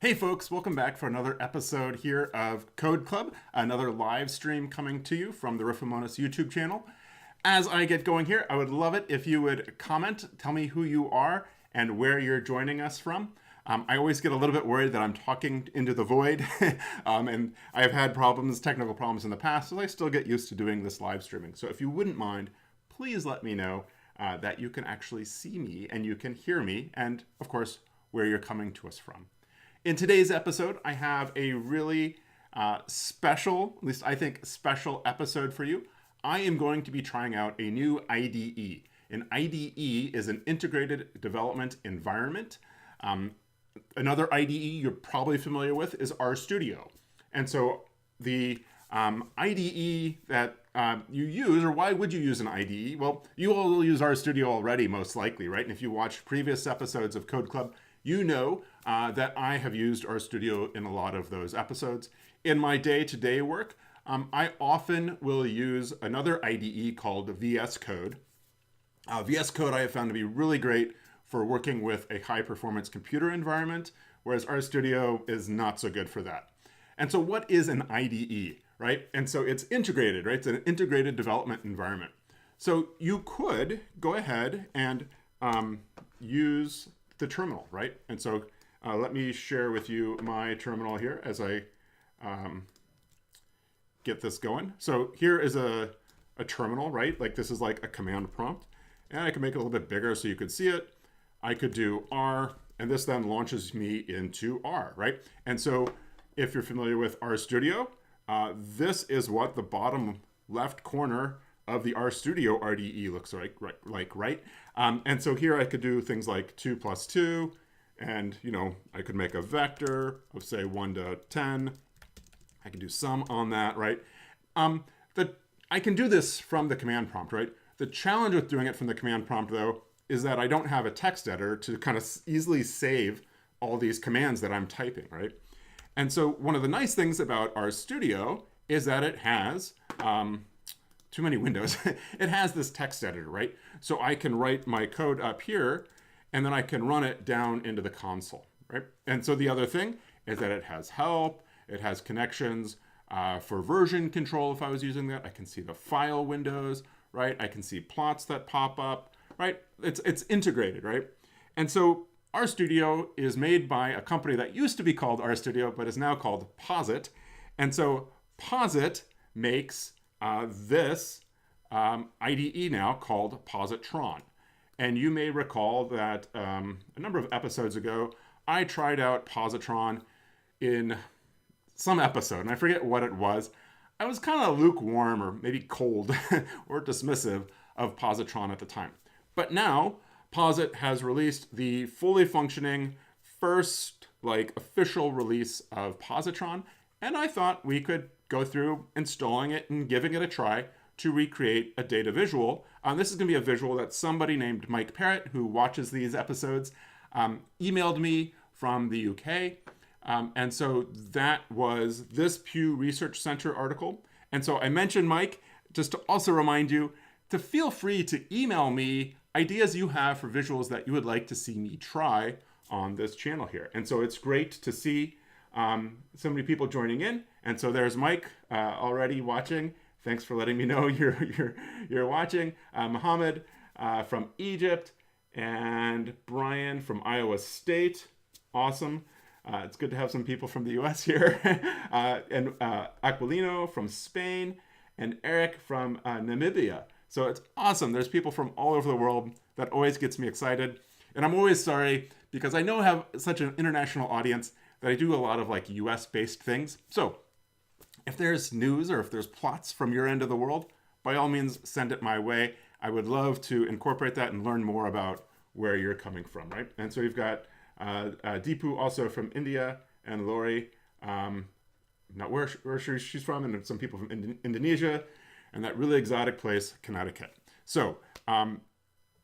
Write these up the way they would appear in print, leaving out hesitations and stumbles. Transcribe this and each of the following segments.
Hey folks, welcome back for another episode here of Code Club, another live stream coming to you from the Riffomonas YouTube channel. As I get going here, I would love it if you would comment, tell me who you are and where you're joining us from. I always get a little bit worried that I'm talking into the void, and I've had technical problems in the past, so I still get used to doing this live streaming. So if you wouldn't mind, please let me know that you can actually see me and you can hear me, and of course, where you're coming to us from. In today's episode, I have a really special, at least I think special episode for you. I am going to be trying out a new IDE. An IDE is an integrated development environment. Another IDE you're probably familiar with is RStudio. And so the IDE that you use, or why would you use an IDE? Well, you all will use RStudio already, most likely, right? And if you watch previous episodes of Code Club, you know that I have used RStudio in a lot of those episodes. In my day-to-day work, I often will use another IDE called VS Code. VS Code I have found to be really great for working with a high-performance computer environment, whereas RStudio is not so good for that. And so what is an IDE, right? And so it's integrated, right? It's an integrated development environment. So you could go ahead and use the terminal, right? And so let me share with you my terminal here as I get this going. So here is a terminal, right? Like this is like a command prompt. And I can make it a little bit bigger so you could see it. I could do R, and this then launches me into R, right? And so if you're familiar with RStudio, this is what the bottom left corner of the RStudio RDE looks like, right? And so here I could do things like 2 plus 2, and I could make a vector of say 1 to 10. I can do sum on that, right? I can do this from the command prompt, right? The challenge with doing it from the command prompt, though, is that I don't have a text editor to kind of easily save all these commands that I'm typing, right? And so one of the nice things about RStudio is that it has too many windows. It has this text editor, right? So I can write my code up here, and then I can run it down into the console, right? And so the other thing is that it has help, it has connections for version control. If I was using that, I can see the file windows, right? I can see plots that pop up, right? It's integrated, right? And so RStudio is made by a company that used to be called RStudio, but is now called Posit. And so Posit makes this IDE now called Positron. And you may recall that a number of episodes ago, I tried out Positron in some episode, and I forget what it was. I was kind of lukewarm or maybe cold or dismissive of Positron at the time. But now, Posit has released the fully functioning first official release of Positron, and I thought we could go through installing it and giving it a try to recreate a data visual. This is going to be a visual that somebody named Mike Parrott, who watches these episodes, emailed me from the UK. And so that was this Pew Research Center article. And so I mentioned Mike just to also remind you to feel free to email me ideas you have for visuals that you would like to see me try on this channel here. And so it's great to see so many people joining in. And so there's Mike already watching. Thanks for letting me know you're watching. Mohammed from Egypt, and Brian from Iowa State. Awesome. It's good to have some people from the US here. And Aquilino from Spain, and Eric from Namibia. So it's awesome. There's people from all over the world. That always gets me excited. And I'm always sorry because I know I have such an international audience that I do a lot of US-based things. So if there's news or if there's plots from your end of the world, by all means, send it my way. I would love to incorporate that and learn more about where you're coming from, right? And so we've got Deepu also from India, and Lori, not where she's from, and some people from Indonesia, and that really exotic place, Connecticut. So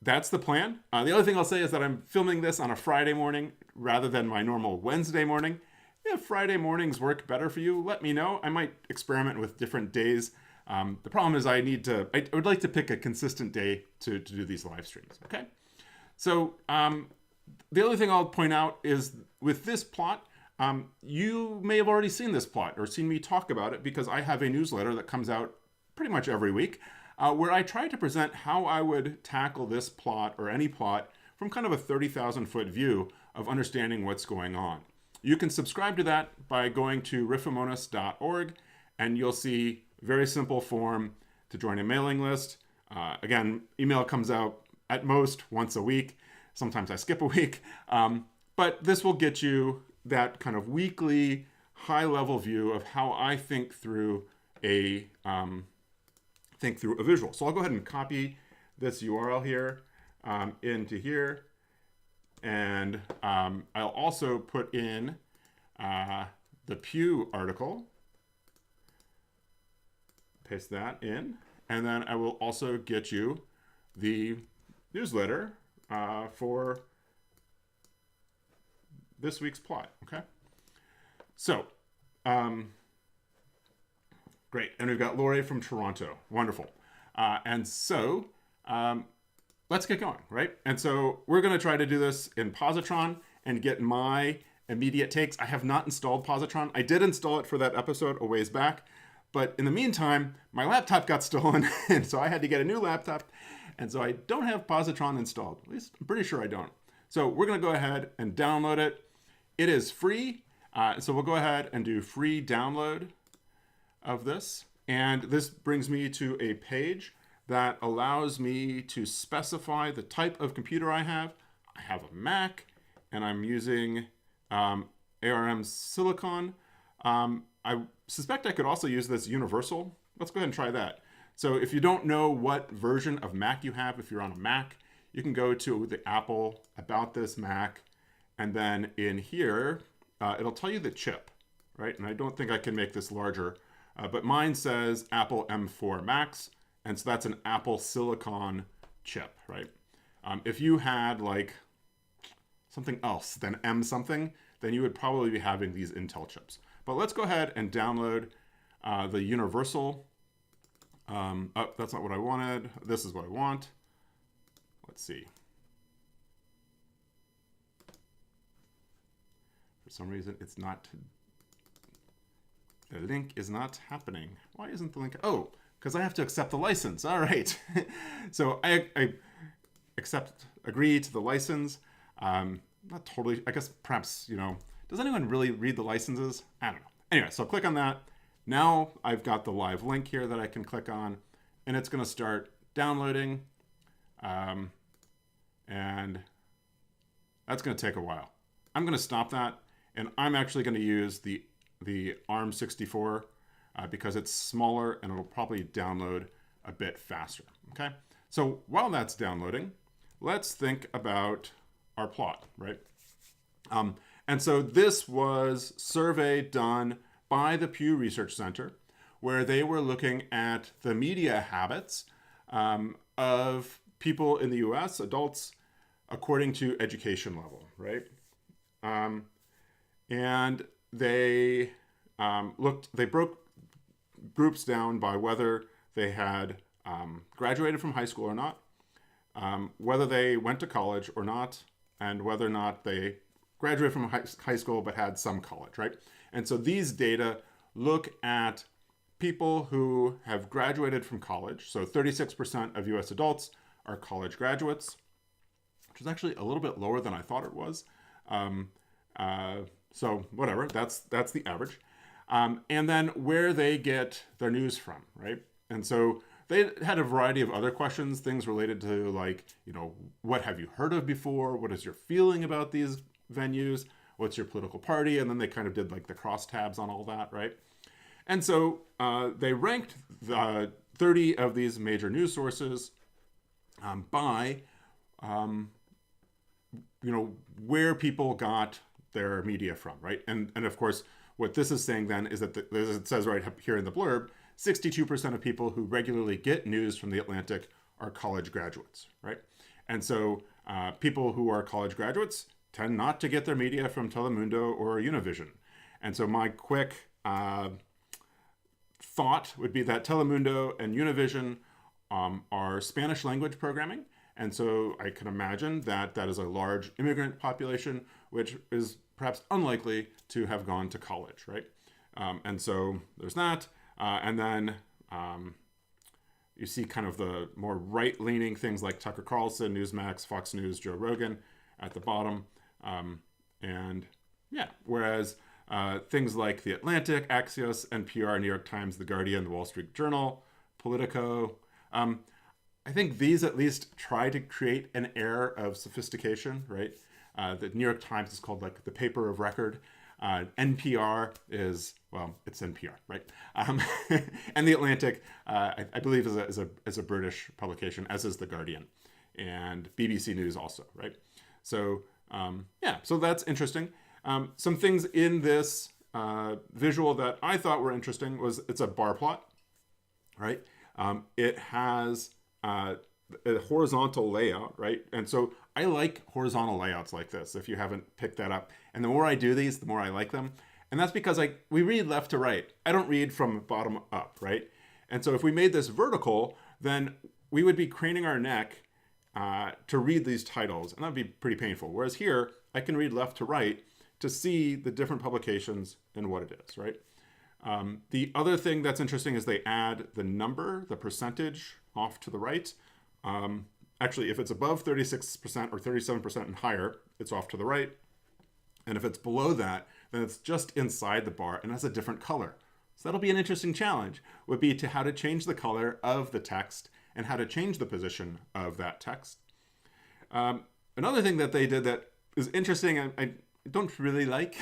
that's the plan. The other thing I'll say is that I'm filming this on a Friday morning rather than my normal Wednesday morning. If Friday mornings work better for you, let me know. I might experiment with different days. The problem is I would like to pick a consistent day to do these live streams, okay? So the other thing I'll point out is with this plot, You may have already seen this plot or seen me talk about it because I have a newsletter that comes out pretty much every week where I try to present how I would tackle this plot or any plot from kind of a 30,000 foot view of understanding what's going on. You can subscribe to that by going to riffomonas.org, and you'll see a very simple form to join a mailing list. Again, email comes out at most once a week. Sometimes I skip a week. But this will get you that kind of weekly high-level view of how I think through a visual. So I'll go ahead and copy this URL here into here. And I'll also put in the Pew article, paste that in, and then I will also get you the newsletter for this week's plot, okay? So, great. And we've got Lori from Toronto. Wonderful. And so, let's get going, right? And so we're going to try to do this in Positron and get my immediate takes. I have not installed Positron. I did install it for that episode a ways back, but in the meantime, my laptop got stolen, and so I had to get a new laptop, and so I don't have Positron installed. At least I'm pretty sure I don't. So we're going to go ahead and download it. It is free, so we'll go ahead and do free download of this, and this brings me to a page that allows me to specify the type of computer I have. I have a Mac, and I'm using ARM Silicon. I suspect I could also use this universal. Let's go ahead and try that. So if you don't know what version of Mac you have, if you're on a Mac, you can go to the Apple About This Mac, and then in here, it'll tell you the chip, right? And I don't think I can make this larger, but mine says Apple M4 Max, and so that's an Apple Silicon chip, right? If you had like something else than M something, then you would probably be having these Intel chips. But let's go ahead and download the universal. Oh, that's not what I wanted. This is what I want. Let's see. For some reason, it's not. The link is not happening. Why isn't the link? Oh, because I have to accept the license. All right. So I agree to the license. Not totally. I guess perhaps, does anyone really read the licenses? I don't know. Anyway, so click on that. Now I've got the live link here that I can click on, and it's going to start downloading. And that's going to take a while. I'm going to stop that, and I'm actually going to use the ARM64 because it's smaller and it'll probably download a bit faster. Okay. So while that's downloading, let's think about our plot, right? And so this was survey done by the Pew Research Center, where they were looking at the media habits of people in the US, adults, according to education level, right? And they they broke groups down by whether they had graduated from high school or not, whether they went to college or not, and whether or not they graduated from high school but had some college, right? And so these data look at people who have graduated from college. So 36% of US adults are college graduates, which is actually a little bit lower than I thought it was. So whatever, that's the average. And then where they get their news from, right? And so they had a variety of other questions, things related to like, what have you heard of before? What is your feeling about these venues? What's your political party? And then they kind of did like the crosstabs on all that, right? And so they ranked 30 of these major news sources by, where people got their media from, right? And of course, what this is saying then is that, as it says right here in the blurb, 62% of people who regularly get news from the Atlantic are college graduates, right? And so people who are college graduates tend not to get their media from Telemundo or Univision. And so my quick thought would be that Telemundo and Univision are Spanish language programming, And so I can imagine that that is a large immigrant population, which is perhaps unlikely to have gone to college, right? And so there's that. And then you see kind of the more right-leaning things like Tucker Carlson, Newsmax, Fox News, Joe Rogan at the bottom. And yeah, whereas things like The Atlantic, Axios, NPR, New York Times, The Guardian, The Wall Street Journal, Politico, I think these at least try to create an air of sophistication, right? The New York Times is called like the paper of record. NPR is, well, it's NPR, right? And The Atlantic, I believe, is a British publication, as is The Guardian, and BBC News also, right? So yeah, so that's interesting. Some things in this visual that I thought were interesting was it's a bar plot, right? It has a horizontal layout, right? And so I like horizontal layouts like this, if you haven't picked that up. And the more I do these, the more I like them. And that's because we read left to right. I don't read from bottom up, right? And so if we made this vertical, then we would be craning our neck to read these titles, and that would be pretty painful. Whereas here, I can read left to right to see the different publications and what it is, right? The other thing that's interesting is they add the number, the percentage off to the right. Actually, if it's above 36% or 37% and higher, it's off to the right. And if it's below that, then it's just inside the bar and has a different color. So that'll be an interesting challenge, would be to how to change the color of the text and how to change the position of that text. Another thing that they did that is interesting, I don't really like,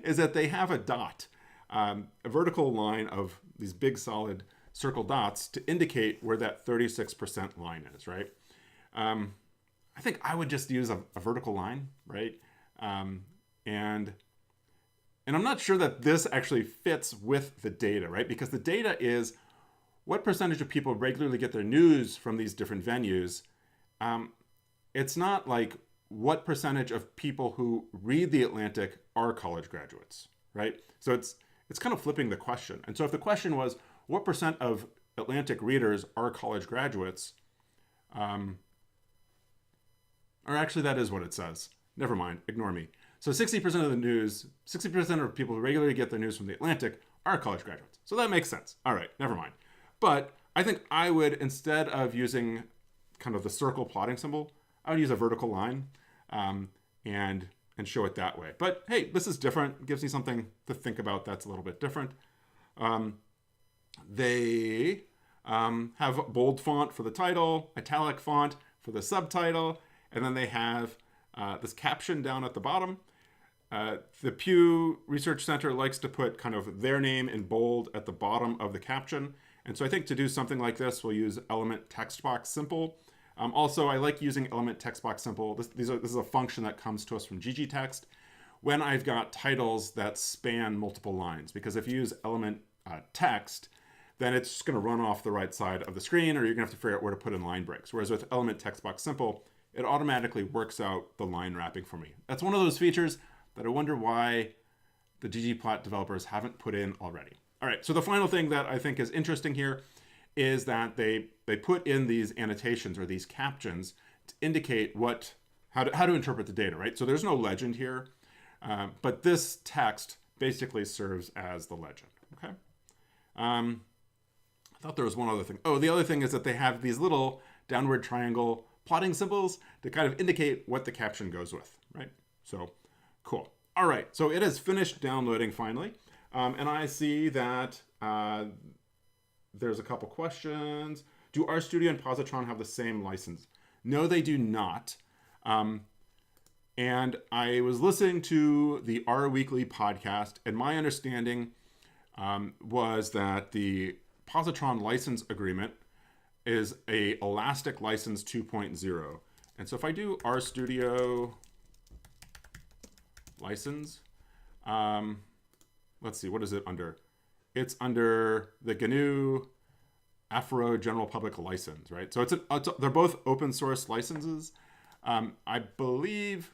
is that they have a dot, a vertical line of these big solid circle dots to indicate where that 36% line is, right? I think I would just use a vertical line, right? And I'm not sure that this actually fits with the data, right? Because the data is what percentage of people regularly get their news from these different venues. It's not like what percentage of people who read The Atlantic are college graduates, right? So it's kind of flipping the question. And so if the question was, what percent of Atlantic readers are college graduates? Or actually, that is what it says. Never mind, ignore me. So 60% of the news, 60% of people who regularly get their news from The Atlantic are college graduates. So that makes sense. All right, never mind. But I think I would, instead of using kind of the circle plotting symbol, I would use a vertical line and show it that way. But hey, this is different. It gives me something to think about that's a little bit different. They have bold font for the title, italic font for the subtitle, and then they have this caption down at the bottom. The Pew Research Center likes to put kind of their name in bold at the bottom of the caption. And so I think to do something like this, we'll use element text box simple. Also, I like using element text box simple. This is a function that comes to us from ggtext when I've got titles that span multiple lines. Because if you use element text, then it's just going to run off the right side of the screen, or you're going to have to figure out where to put in line breaks. Whereas with element text box simple, it automatically works out the line wrapping for me. That's one of those features that I wonder why the ggplot developers haven't put in already. All right, so the final thing that I think is interesting here is that they put in these annotations or these captions to indicate how to interpret the data, right? So there's no legend here, but this text basically serves as the legend, okay? I thought there was one other thing. Oh, the other thing is that they have these little downward triangle plotting symbols to kind of indicate what the caption goes with, right? So cool. All right, so it has finished downloading finally. And I see that there's a couple questions. Do RStudio and Positron have the same license? No, they do not. And I was listening to the R Weekly podcast, and my understanding was that the Positron license agreement is a Elastic License 2.0. And so if I do RStudio license, let's see, what is it under? It's under the GNU Afro General Public License, right? So they're both open source licenses. I believe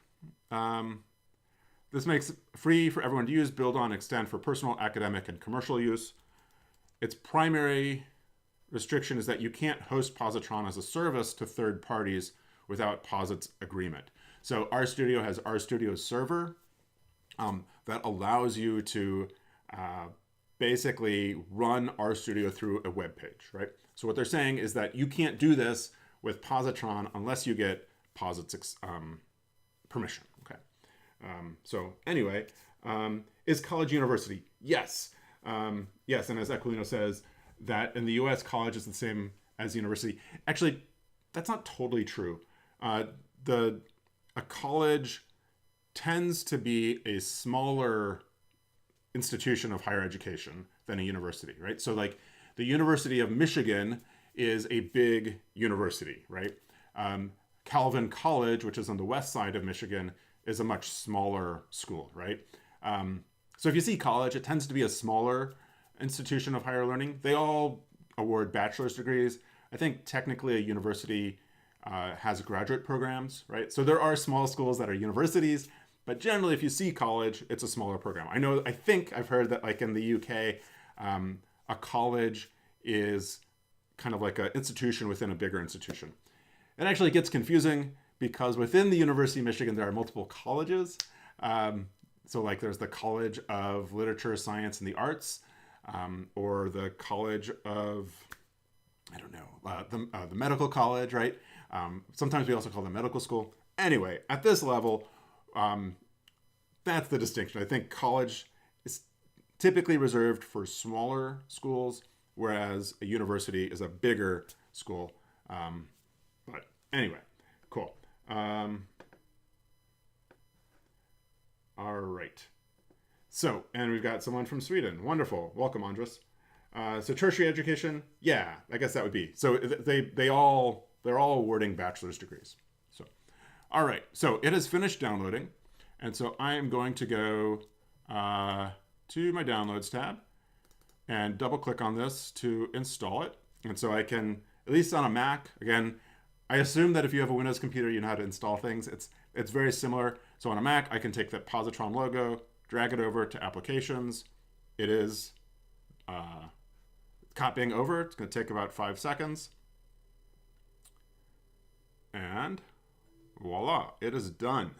this makes it free for everyone to use, build on, extend for personal, academic, and commercial use. Its primary restriction is that you can't host Positron as a service to third parties without Posit's agreement. So RStudio has RStudio server that allows you to basically run RStudio through a web page, right? So what they're saying is that you can't do this with Positron unless you get Posit's permission, okay? So anyway, is college university? Yes. Yes, and as Equilino says, that in the US, college is the same as university. Actually, that's not totally true. A college tends to be a smaller institution of higher education than a university, right? So like the University of Michigan is a big university, right? Calvin College, which is on the west side of Michigan, is a much smaller school, right? So if you see college, it tends to be a smaller institution of higher learning. They all award bachelor's degrees. I think technically a university has graduate programs, right? So there are small schools that are universities, but generally if you see college, it's a smaller program. I think I've heard that like in the UK, a college is kind of like an institution within a bigger institution. It actually gets confusing because within the University of Michigan, there are multiple colleges. So like there's the College of Literature, Science, and the Arts, or the College of, I don't know, the medical college, right? Sometimes we also call them medical school. Anyway, at this level, that's the distinction. I think college is typically reserved for smaller schools, whereas a university is a bigger school. But anyway, cool. All right. So, and we've got someone from Sweden. Wonderful. Welcome, Andres. So tertiary education, yeah, I guess that would be. So they're all awarding bachelor's degrees. So, all right. So it has finished downloading. And so I am going to go to my downloads tab and double click on this to install it. And so I can, at least on a Mac, again, I assume that if you have a Windows computer, you know how to install things. It's very similar. So on a Mac, I can take the Positron logo, drag it over to applications. It is copying over. It's going to take about 5 seconds. And voila, it is done.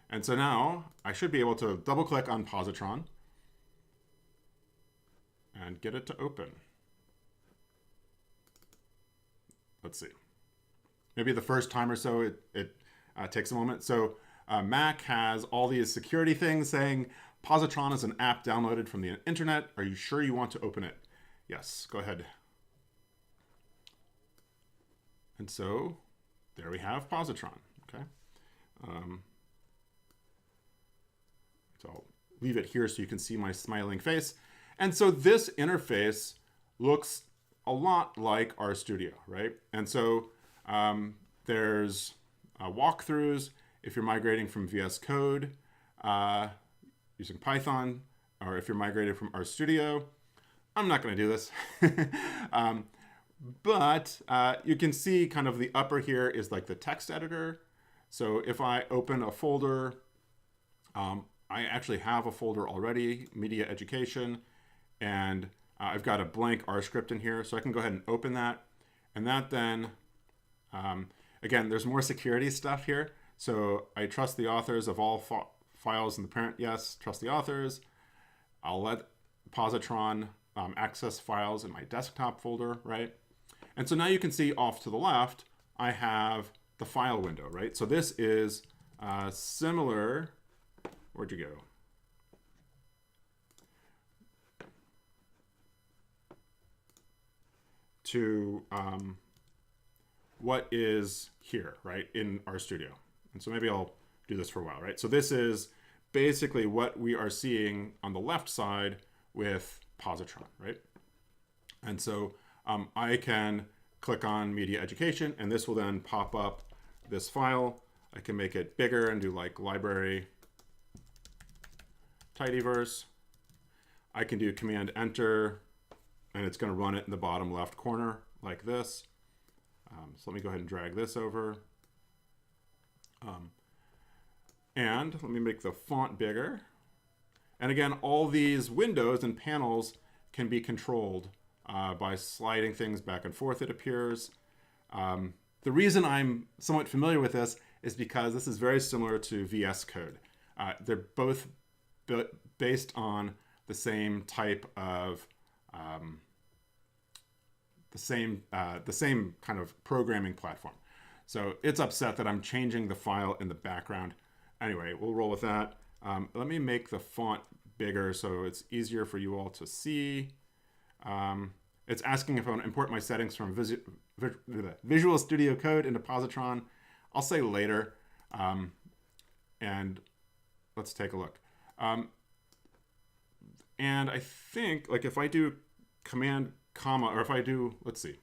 And so now I should be able to double click on Positron and get it to open. Let's see. Maybe the first time or so it takes a moment. So Mac has all these security things saying Positron is an app downloaded from the internet. Are you sure you want to open it? Yes, go ahead. And so there we have Positron. Okay. So I'll leave it here so you can see my smiling face. And so this interface looks a lot like RStudio, right? And so there's walkthroughs if you're migrating from VS Code using Python, or if you're migrating from RStudio. I'm not going to do this. But you can see kind of the upper here is like the text editor. So if I open a folder, I actually have a folder already, media education, and I've got a blank R script in here. So I can go ahead and open that. And that then, again, there's more security stuff here. So I trust the authors of all files in the parent. Yes, trust the authors. I'll let Positron access files in my desktop folder, right? And so now you can see off to the left, I have the file window, right? So this is similar. Where'd you go? To what is here, right, in RStudio. And so maybe I'll do this for a while, right? So this is basically what we are seeing on the left side with Positron, right? And so I can click on media education, and this will then pop up this file. I can make it bigger and do like library tidyverse. I can do command enter, and it's going to run it in the bottom left corner like this. So let me go ahead and drag this over. And let me make the font bigger. And again, all these windows and panels can be controlled by sliding things back and forth, it appears. The reason I'm somewhat familiar with this is because this is very similar to VS Code. They're both based on the same type of the same kind of programming platform. So it's upset that I'm changing the file in the background. Anyway, we'll roll with that. Let me make the font bigger so it's easier for you all to see. It's asking if I want to import my settings from Visual Studio Code into Positron. I'll say later. And let's take a look. And I think, like, if I do command comma, or if I do, let's see,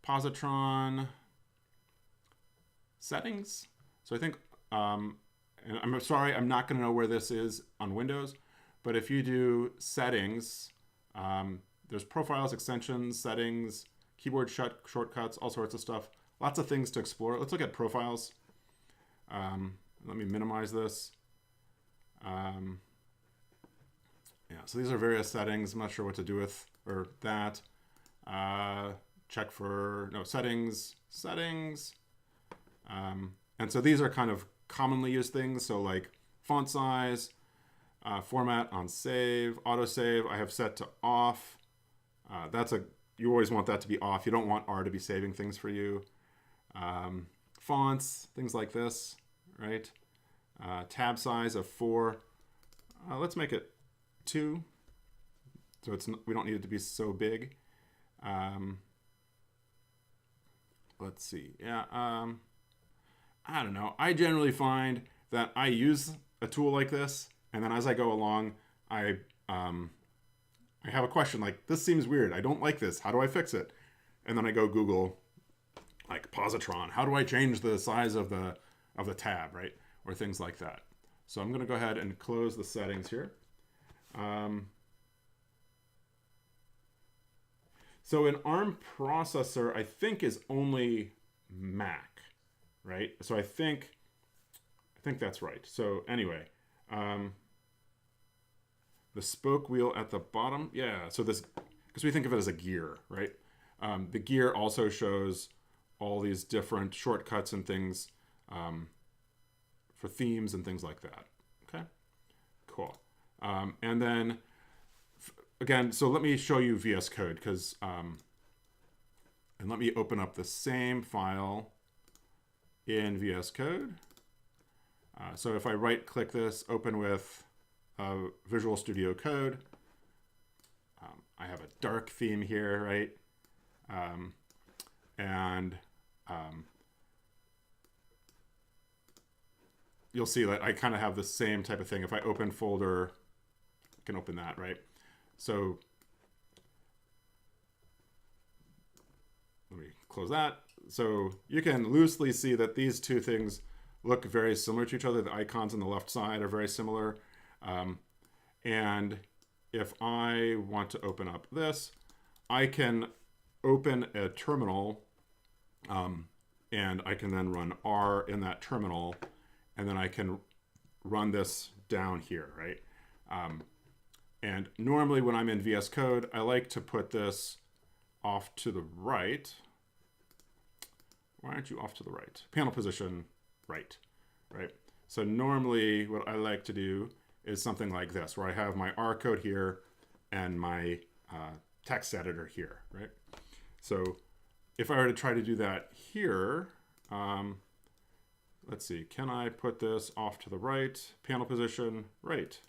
Positron settings. So I think, and I'm sorry, I'm not going to know where this is on Windows, but if you do settings, there's profiles, extensions, settings, keyboard shortcuts, all sorts of stuff. Lots of things to explore. Let's look at profiles. Let me minimize this. Yeah, so these are various settings. I'm not sure what to do with or that. Check for, no, settings. And so these are kind of commonly used things. So like font size, format on save, autosave, I have set to off. You always want that to be off. You don't want R to be saving things for you. Fonts, things like this, right? Tab size of 4. Let's make it 2. So we don't need it to be so big. Let's see. Yeah. I don't know. I generally find that I use a tool like this, and then as I go along, I have a question like, this seems weird. I don't like this. How do I fix it? And then I go Google, like Positron. How do I change the size of the tab, right? Or things like that. So I'm going to go ahead and close the settings here. So an ARM processor, I think, is only Mac, right? So I think that's right. So anyway, the spoke wheel at the bottom, yeah. So this, because we think of it as a gear, right? The gear also shows all these different shortcuts and things for themes and things like that. Okay, cool. And then again, so let me show you VS Code because, and let me open up the same file in VS Code. So if I right click this, open with Visual Studio Code, I have a dark theme here, right? You'll see that I kind of have the same type of thing. If I open folder, I can open that, right? So let me close that. So you can loosely see that these two things look very similar to each other. The icons on the left side are very similar. And if I want to open up this, I can open a terminal and I can then run R in that terminal, and then I can run this down here, right? And normally when I'm in VS Code, I like to put this off to the right. Why aren't you off to the right? Panel position right, right? So normally what I like to do is something like this, where I have my R code here and my text editor here, right? So if I were to try to do that here, let's see, can I put this off to the right, panel position right?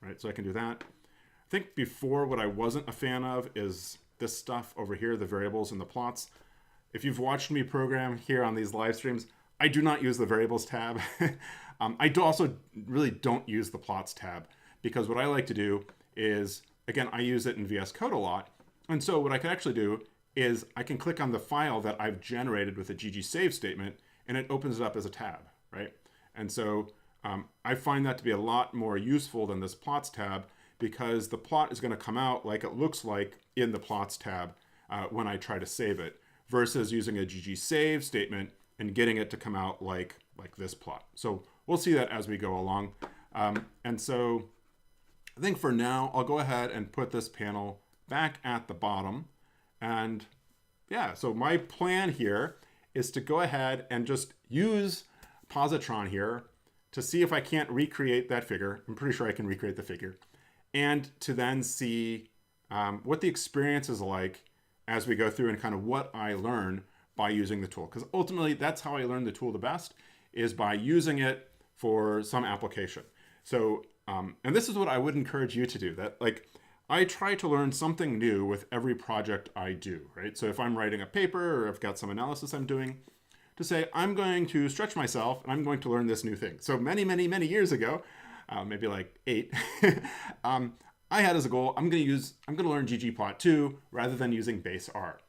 Right, so I can do that. I think before, what I wasn't a fan of is this stuff over here, the variables and the plots. If you've watched me program here on these live streams, I do not use the variables tab. I also really don't use the plots tab, because what I like to do is, again, I use it in VS Code a lot. And so what I can actually do is I can click on the file that I've generated with a ggSave statement, and it opens it up as a tab, right? And so I find that to be a lot more useful than this plots tab, because the plot is going to come out like it looks like in the plots tab when I try to save it, versus using a ggSave statement and getting it to come out like this plot. So we'll see that as we go along. And so I think for now, I'll go ahead and put this panel back at the bottom. And yeah, so my plan here is to go ahead and just use Positron here to see if I can't recreate that figure. I'm pretty sure I can recreate the figure. And to then see what the experience is like as we go through and kind of what I learn by using the tool. Because ultimately, that's how I learn the tool the best, is by using it for some application. So, and this is what I would encourage you to do, that like, I try to learn something new with every project I do, right? So if I'm writing a paper or I've got some analysis I'm doing, to say, I'm going to stretch myself and I'm going to learn this new thing. So many, many, many years ago, maybe like 8, I had as a goal, I'm going to learn ggplot2 rather than using base R.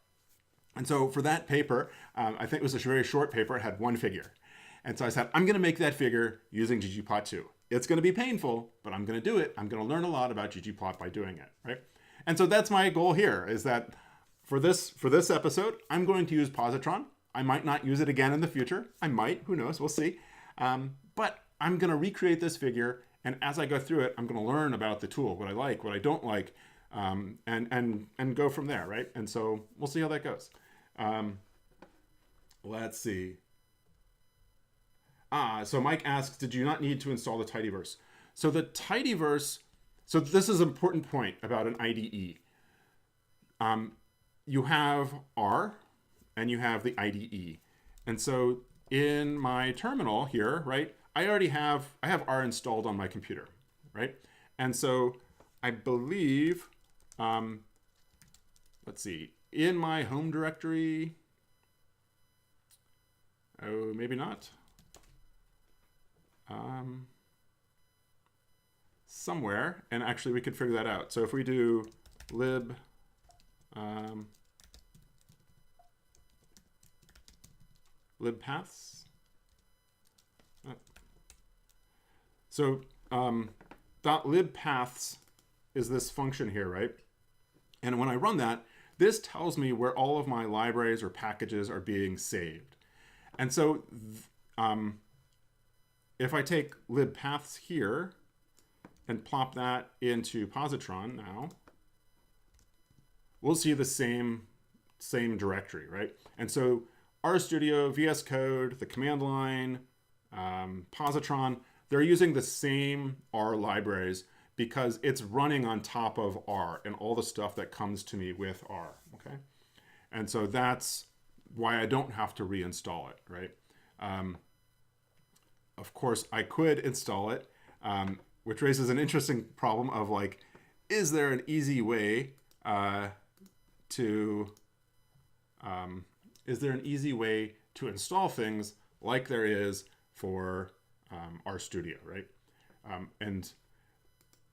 And so for that paper, I think it was a very short paper, it had one figure. And so I said, I'm going to make that figure using ggplot2. It's going to be painful, but I'm going to do it. I'm going to learn a lot about ggplot by doing it, right? And so that's my goal here, is that for this episode, I'm going to use Positron. I might not use it again in the future. I might, who knows, we'll see. But I'm going to recreate this figure, and as I go through it, I'm going to learn about the tool, what I like, what I don't like, and go from there, right? And so we'll see how that goes. Let's see. So Mike asks, did you not need to install the tidyverse? So the tidyverse, so this is an important point about an IDE. You have R and you have the IDE. And so in my terminal here, right, I have R installed on my computer, right? And so I believe, let's see, in my home directory, oh, maybe not. Somewhere, and actually we could figure that out. So if we do lib libpaths, so .libpaths is this function here, right? And when I run that, this tells me where all of my libraries or packages are being saved. And so if I take libpaths here and plop that into Positron now, we'll see the same directory, right? And so RStudio, VS Code, the command line, Positron, they're using the same R libraries because it's running on top of R and all the stuff that comes to me with R, okay? And so that's why I don't have to reinstall it, right? Of course, I could install it, which raises an interesting problem of like, is there an easy way to install things like there is for RStudio, right? And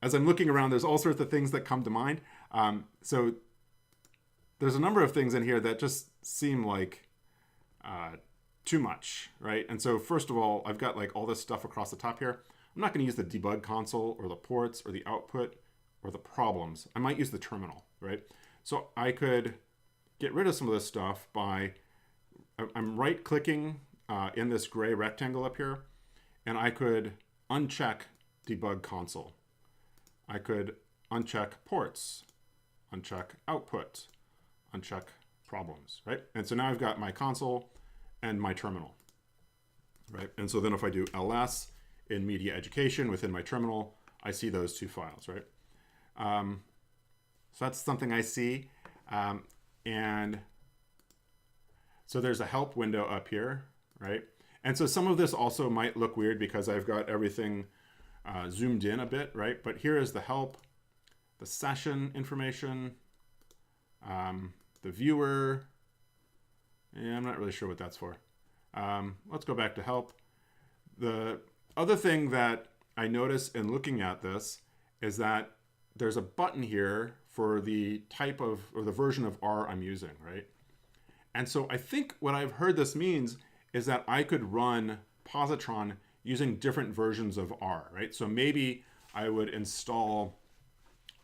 as I'm looking around, there's all sorts of things that come to mind. So there's a number of things in here that just seem like too much, right? And so first of all, I've got like all this stuff across the top here. I'm not going to use the debug console or the ports or the output or the problems. I might use the terminal, right? So I could get rid of some of this stuff by, I'm right clicking in this gray rectangle up here, and I could uncheck debug console. I could uncheck ports, uncheck output, uncheck problems, right? And so now I've got my console and my terminal, right? And so then if I do ls in media education within my terminal, I see those two files, right? So that's something I see. And so there's a help window up here, right? And so some of this also might look weird because I've got everything zoomed in a bit, right? But here is the help, the session information, the viewer. Yeah, I'm not really sure what that's for. Let's go back to help. The other thing that I notice in looking at this is that there's a button here for the type of, or the version of R I'm using, right? And so I think what I've heard this means is that I could run Positron using different versions of R, right? So maybe I would install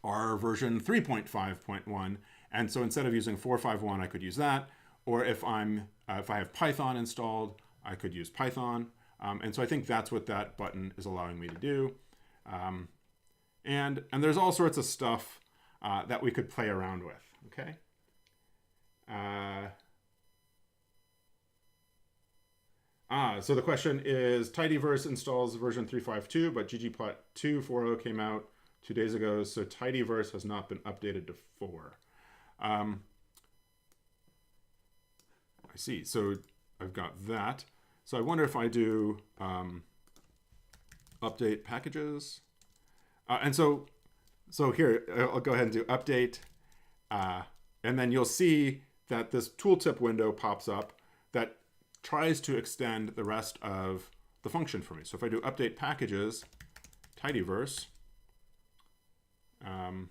R version 3.5.1, and so instead of using 451, I could use that. Or if I have Python installed, I could use Python. And so I think that's what that button is allowing me to do. And there's all sorts of stuff that we could play around with, okay? So the question is, tidyverse installs version 3.5.2, but ggplot 2.4.0 came out 2 days ago, so tidyverse has not been updated to 4. I see, so I've got that. So I wonder if I do update packages. And so here, I'll go ahead and do update. And then you'll see that this tooltip window pops up that tries to extend the rest of the function for me. So if I do update packages, tidyverse, and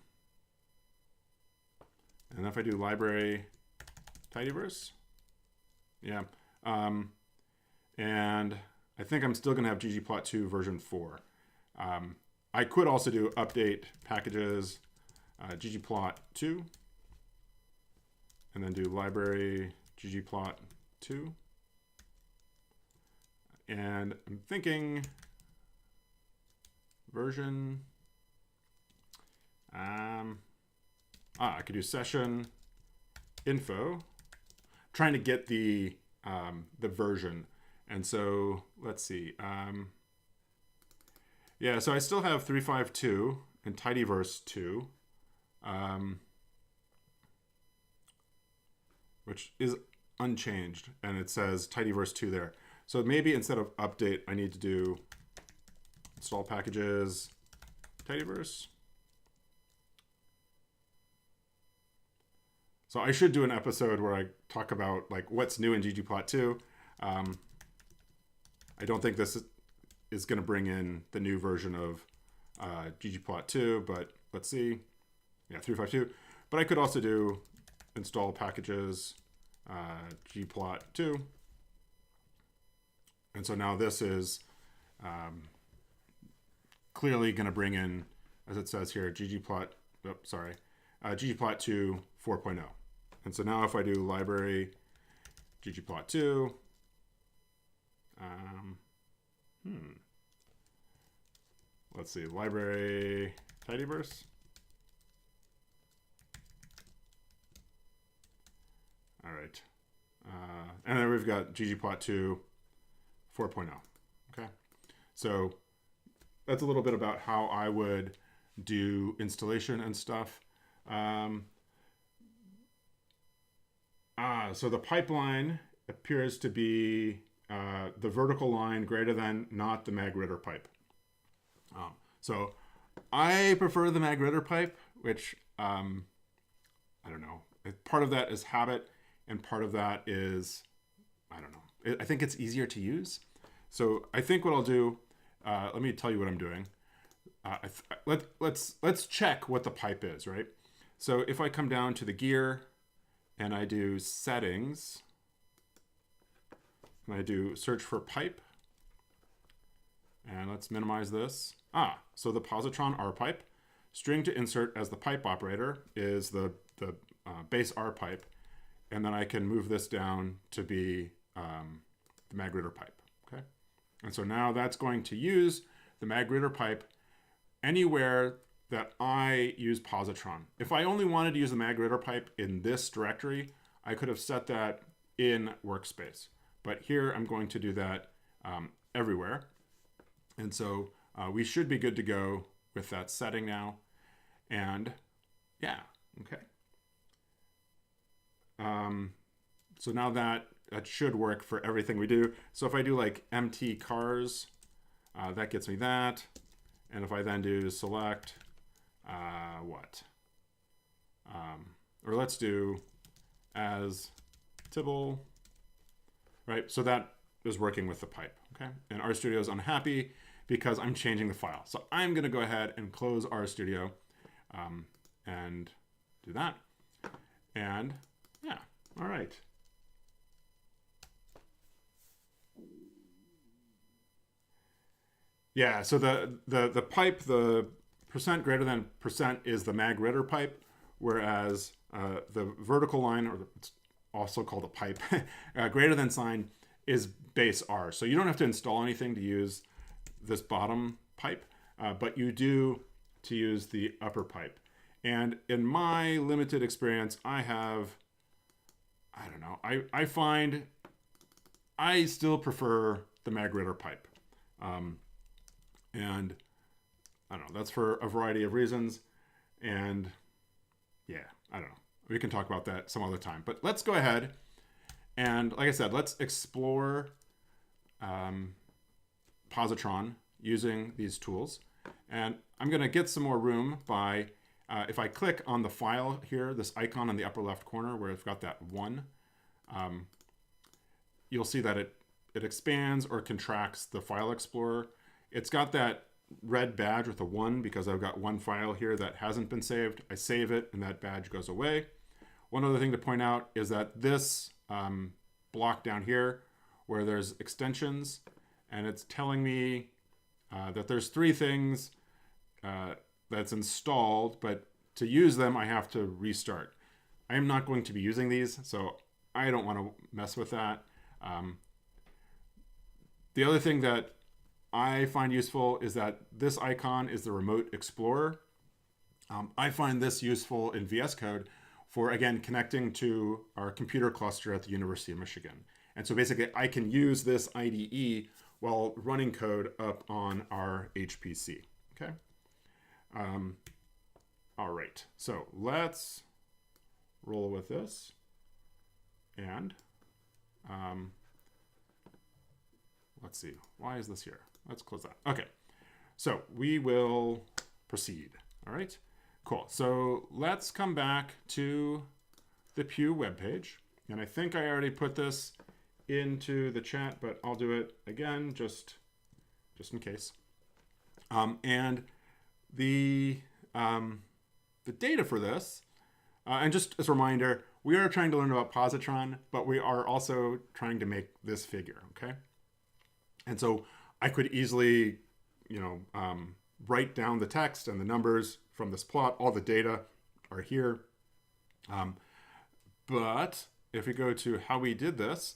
if I do library tidyverse, yeah, and I think I'm still going to have ggplot2 version 4. I could also do update packages ggplot2, and then do library ggplot2. And I'm thinking version, I could do session info, trying to get the version. And so let's see. Yeah, so I still have 3.5.2 and tidyverse 2, which is unchanged, and it says tidyverse 2 there. So maybe instead of update, I need to do install packages tidyverse. So I should do an episode where I talk about like what's new in ggplot2. I don't think this is going to bring in the new version of ggplot2, but let's see. Yeah, 3.5.2. But I could also do install packages ggplot2. And so now this is clearly going to bring in, as it says here, ggplot2 4.0. And so now if I do library ggplot2, let's see, library tidyverse. All right. And then we've got ggplot2 4.0. Okay. So that's a little bit about how I would do installation and stuff. So the pipeline appears to be the vertical line greater than, not the magritter pipe. So I prefer the magritter pipe, which I don't know. Part of that is habit, and part of that is, I don't know. I think it's easier to use. So I think what I'll do, let me tell you what I'm doing. Let's check what the pipe is, right? So if I come down to the gear and I do settings, and I do search for pipe, and let's minimize this. So the Positron R pipe, string to insert as the pipe operator is the base R pipe, and then I can move this down to be the magritter pipe, okay? And so now that's going to use the magritter pipe anywhere that I use Positron. If I only wanted to use the magritter pipe in this directory, I could have set that in workspace. But here I'm going to do that everywhere. And so we should be good to go with that setting now. And yeah, okay. So now that should work for everything we do. So if I do like MT cars, that gets me that. And if I then do select, or let's do as Tibble, right? So that is working with the pipe, okay? And RStudio is unhappy because I'm changing the file. So I'm gonna go ahead and close RStudio and do that. And yeah, all right. Yeah, so the pipe, the percent greater than percent is the magritter pipe, whereas the vertical line, or it's also called a pipe, greater than sign is base R. So you don't have to install anything to use this bottom pipe, but you do to use the upper pipe. And in my limited experience, I don't know, I find I still prefer the magritter pipe. And I don't know, that's for a variety of reasons. And yeah, I don't know. We can talk about that some other time. But let's go ahead and, like I said, let's explore Positron using these tools. And I'm going to get some more room by, if I click on the file here, this icon in the upper left corner where it's got that 1, you'll see that it expands or contracts the file explorer. It's got that red badge with a 1 because I've got one file here that hasn't been saved. I save it and that badge goes away. One other thing to point out is that this block down here where there's extensions, and it's telling me that there's 3 things that's installed, but to use them I have to restart. I am not going to be using these, so I don't want to mess with that. The other thing that I find useful is that this icon is the Remote Explorer. I find this useful in VS Code for, again, connecting to our computer cluster at the University of Michigan. And so basically I can use this IDE while running code up on our HPC, okay? All right, so let's roll with this. And let's see, why is this here? Let's close that. Okay, so we will proceed. All right, cool. So let's come back to the Pew webpage. And I think I already put this into the chat, but I'll do it again just in case. And the data for this, and just as a reminder, we are trying to learn about positron, but we are also trying to make this figure, okay? And so I could easily, write down the text and the numbers from this plot. All the data are here. But if we go to how we did this,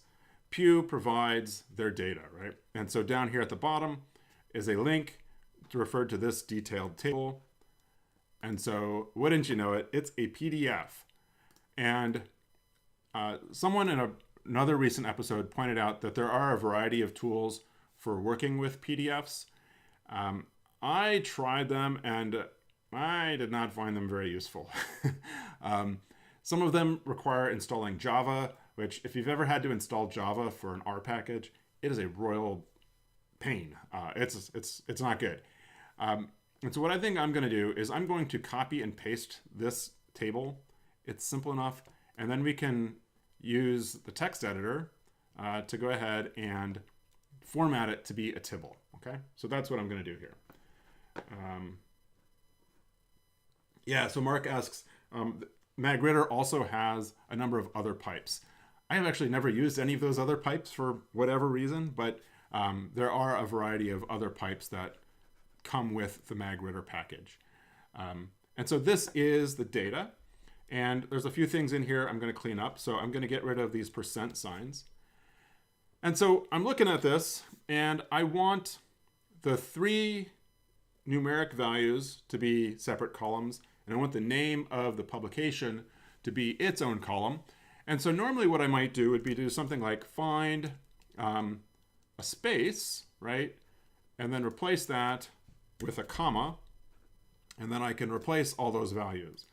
Pew provides their data, right? And so down here at the bottom is a link to refer to this detailed table. And so wouldn't you know it, it's a PDF. And someone in another recent episode pointed out that there are a variety of tools for working with PDFs. I tried them and I did not find them very useful. Some of them require installing Java, which if you've ever had to install Java for an R package, it is a royal pain. It's not good. And so what I think I'm going to do is I'm going to copy and paste this table. It's simple enough. And then we can use the text editor to go ahead and format it to be a tibble. Okay, so that's what I'm going to do here. Yeah, so Mark asks, magritter also has a number of other pipes. I have actually never used any of those other pipes for whatever reason, but there are a variety of other pipes that come with the magritter package. And so this is the data. And there's a few things in here I'm going to clean up. So I'm going to get rid of these % signs. And so I'm looking at this, and I want the 3 numeric values to be separate columns, and I want the name of the publication to be its own column. And so normally what I might do would be do something like find a space, right? And then replace that with a comma, and then I can replace all those values.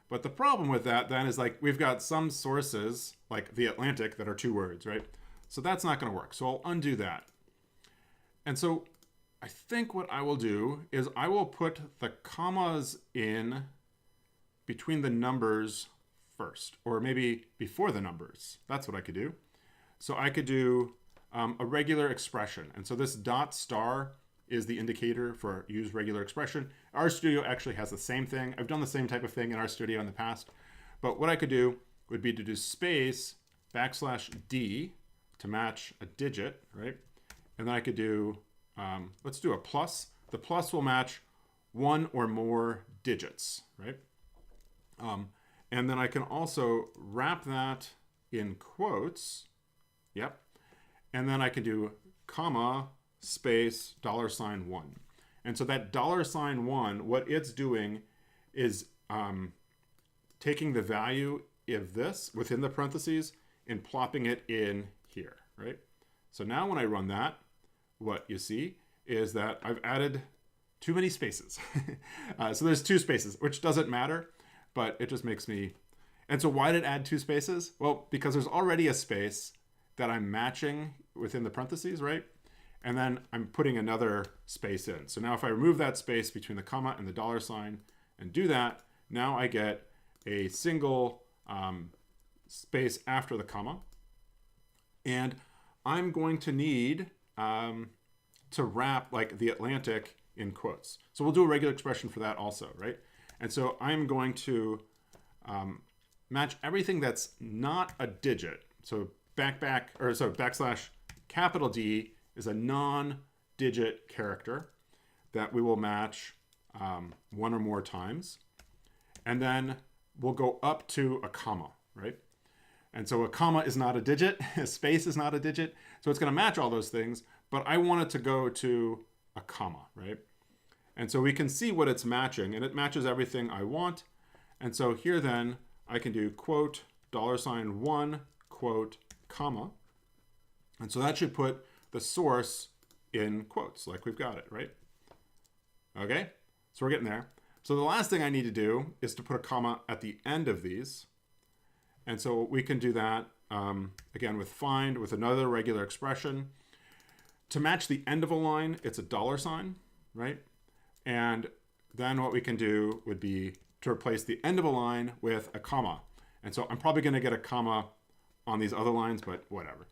But the problem with that then is, like, we've got some sources like The Atlantic that are 2 words, right? So that's not going to work. So I'll undo that. And so I think what I will do is I will put the commas in between the numbers first, or maybe before the numbers. That's what I could do. So I could do a regular expression. And so this dot star is the indicator for use regular expression. RStudio actually has the same thing. I've done the same type of thing in RStudio in the past. But what I could do would be to do space \d to match a digit, right? And then I could do, let's do a plus. The plus will match 1 or more digits, right? And then I can also wrap that in quotes. Yep. And then I can do comma $$1. And so that $1, what it's doing is taking the value of this within the parentheses and plopping it in here, right? So now when I run that, what you see is that I've added too many spaces. So there's 2 spaces, which doesn't matter, but it just makes me... And so why did it add 2 spaces? Well, because there's already a space that I'm matching within the parentheses, right? And then I'm putting another space in. So now if I remove that space between the comma and the $ and do that, now I get a single space after the comma. And I'm going to need to wrap like the Atlantic in quotes. So we'll do a regular expression for that also, right? And so I'm going to match everything that's not a digit. So backslash capital D is a non-digit character that we will match 1 or more times. And then we'll go up to a comma, right? And so a comma is not a digit, a space is not a digit. So it's going to match all those things, but I want it to go to a comma, right? And so we can see what it's matching, and it matches everything I want. And so here then I can do quote, $1, quote, comma. And so that should put the source in quotes like we've got it, right? Okay, so we're getting there. So the last thing I need to do is to put a comma at the end of these. And so we can do that, again, with find, with another regular expression. To match the end of a line, it's a $, right? And then what we can do would be to replace the end of a line with a comma. And so I'm probably going to get a comma on these other lines, but whatever.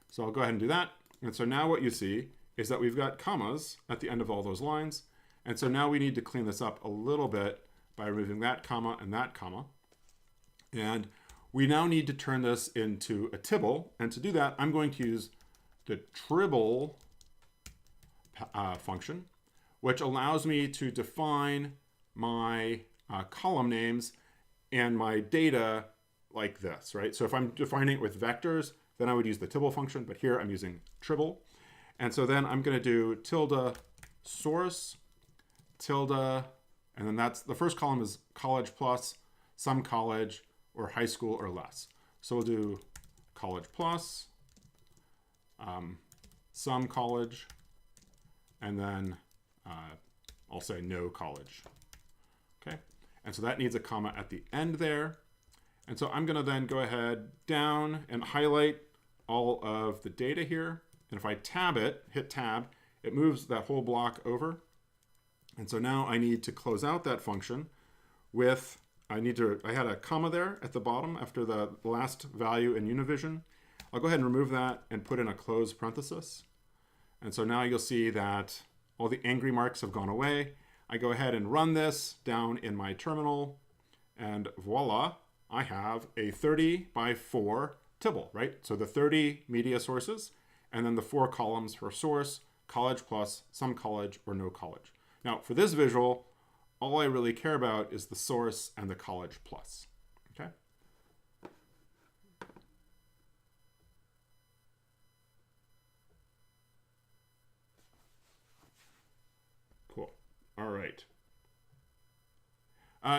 So I'll go ahead and do that. And so now what you see is that we've got commas at the end of all those lines. And so now we need to clean this up a little bit by removing that comma and that comma. And we now need to turn this into a tibble. And to do that, I'm going to use the tribble function, which allows me to define my column names and my data like this, right? So if I'm defining it with vectors, then I would use the tibble function, but here I'm using tribble. And so then I'm going to do tilde source, tilde, and then that's the first column is college plus, some college, or high school or less. So we'll do college plus, some college, and then I'll say no college. Okay, and so that needs a comma at the end there. And so I'm going to then go ahead down and highlight all of the data here. And if I tab it, hit tab, it moves that whole block over. And so now I need to close out that function with, I had a comma there at the bottom after the last value in Univision. I'll go ahead and remove that and put in a close parenthesis. And so now you'll see that all the angry marks have gone away. I go ahead and run this down in my terminal, and voila, I have a 30 by 4 tibble, right? So the 30 media sources, and then the 4 columns for source, college plus, some college, or no college. Now, for this visual, all I really care about is the source and the college plus, okay? Cool, all right.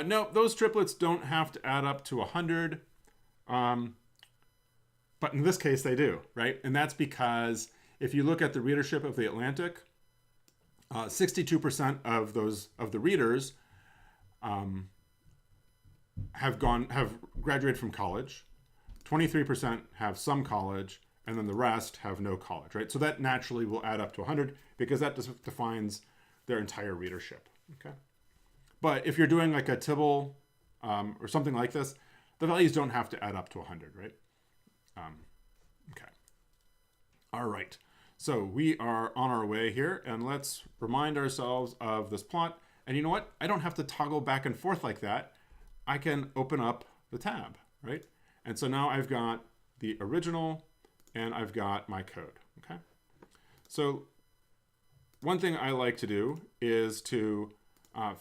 No, those triplets don't have to add up to 100, but in this case they do, right? And that's because if you look at the readership of the Atlantic, 62% of the readers have graduated from college, 23% have some college, and then the rest have no college, right? So that naturally will add up to 100 because that defines their entire readership, okay? But if you're doing like a tibble or something like this, the values don't have to add up to 100, right? Okay. All right. So we are on our way here, and let's remind ourselves of this plot. And you know what? I don't have to toggle back and forth like that. I can open up the tab, right? And so now I've got the original and I've got my code, okay? So one thing I like to do is to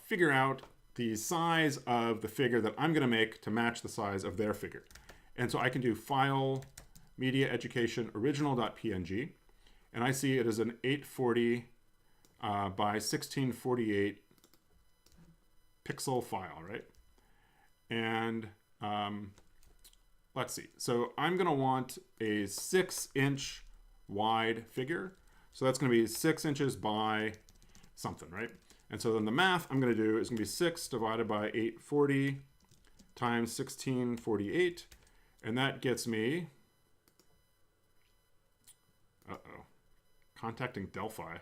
figure out the size of the figure that I'm going to make to match the size of their figure. And so I can do file media education original.png, and I see it as an 840 by 1648 pixel file, right? And let's see. So I'm going to want a 6-inch wide figure. So that's going to be 6 inches by something, right? And so then the math I'm going to do is going to be 6 divided by 840 times 1648. And that gets me, contacting Delphi.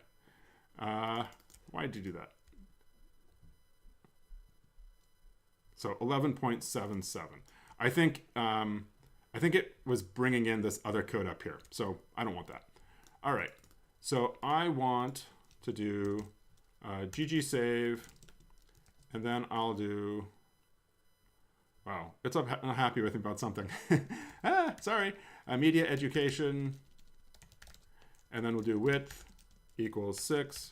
Why did you do that? So 11.77. I think it was bringing in this other code up here. So I don't want that. All right. So I want to do gg save, and then I'll do, wow, it's unhappy with me about something. Sorry. Media education, and then we'll do width equals 6,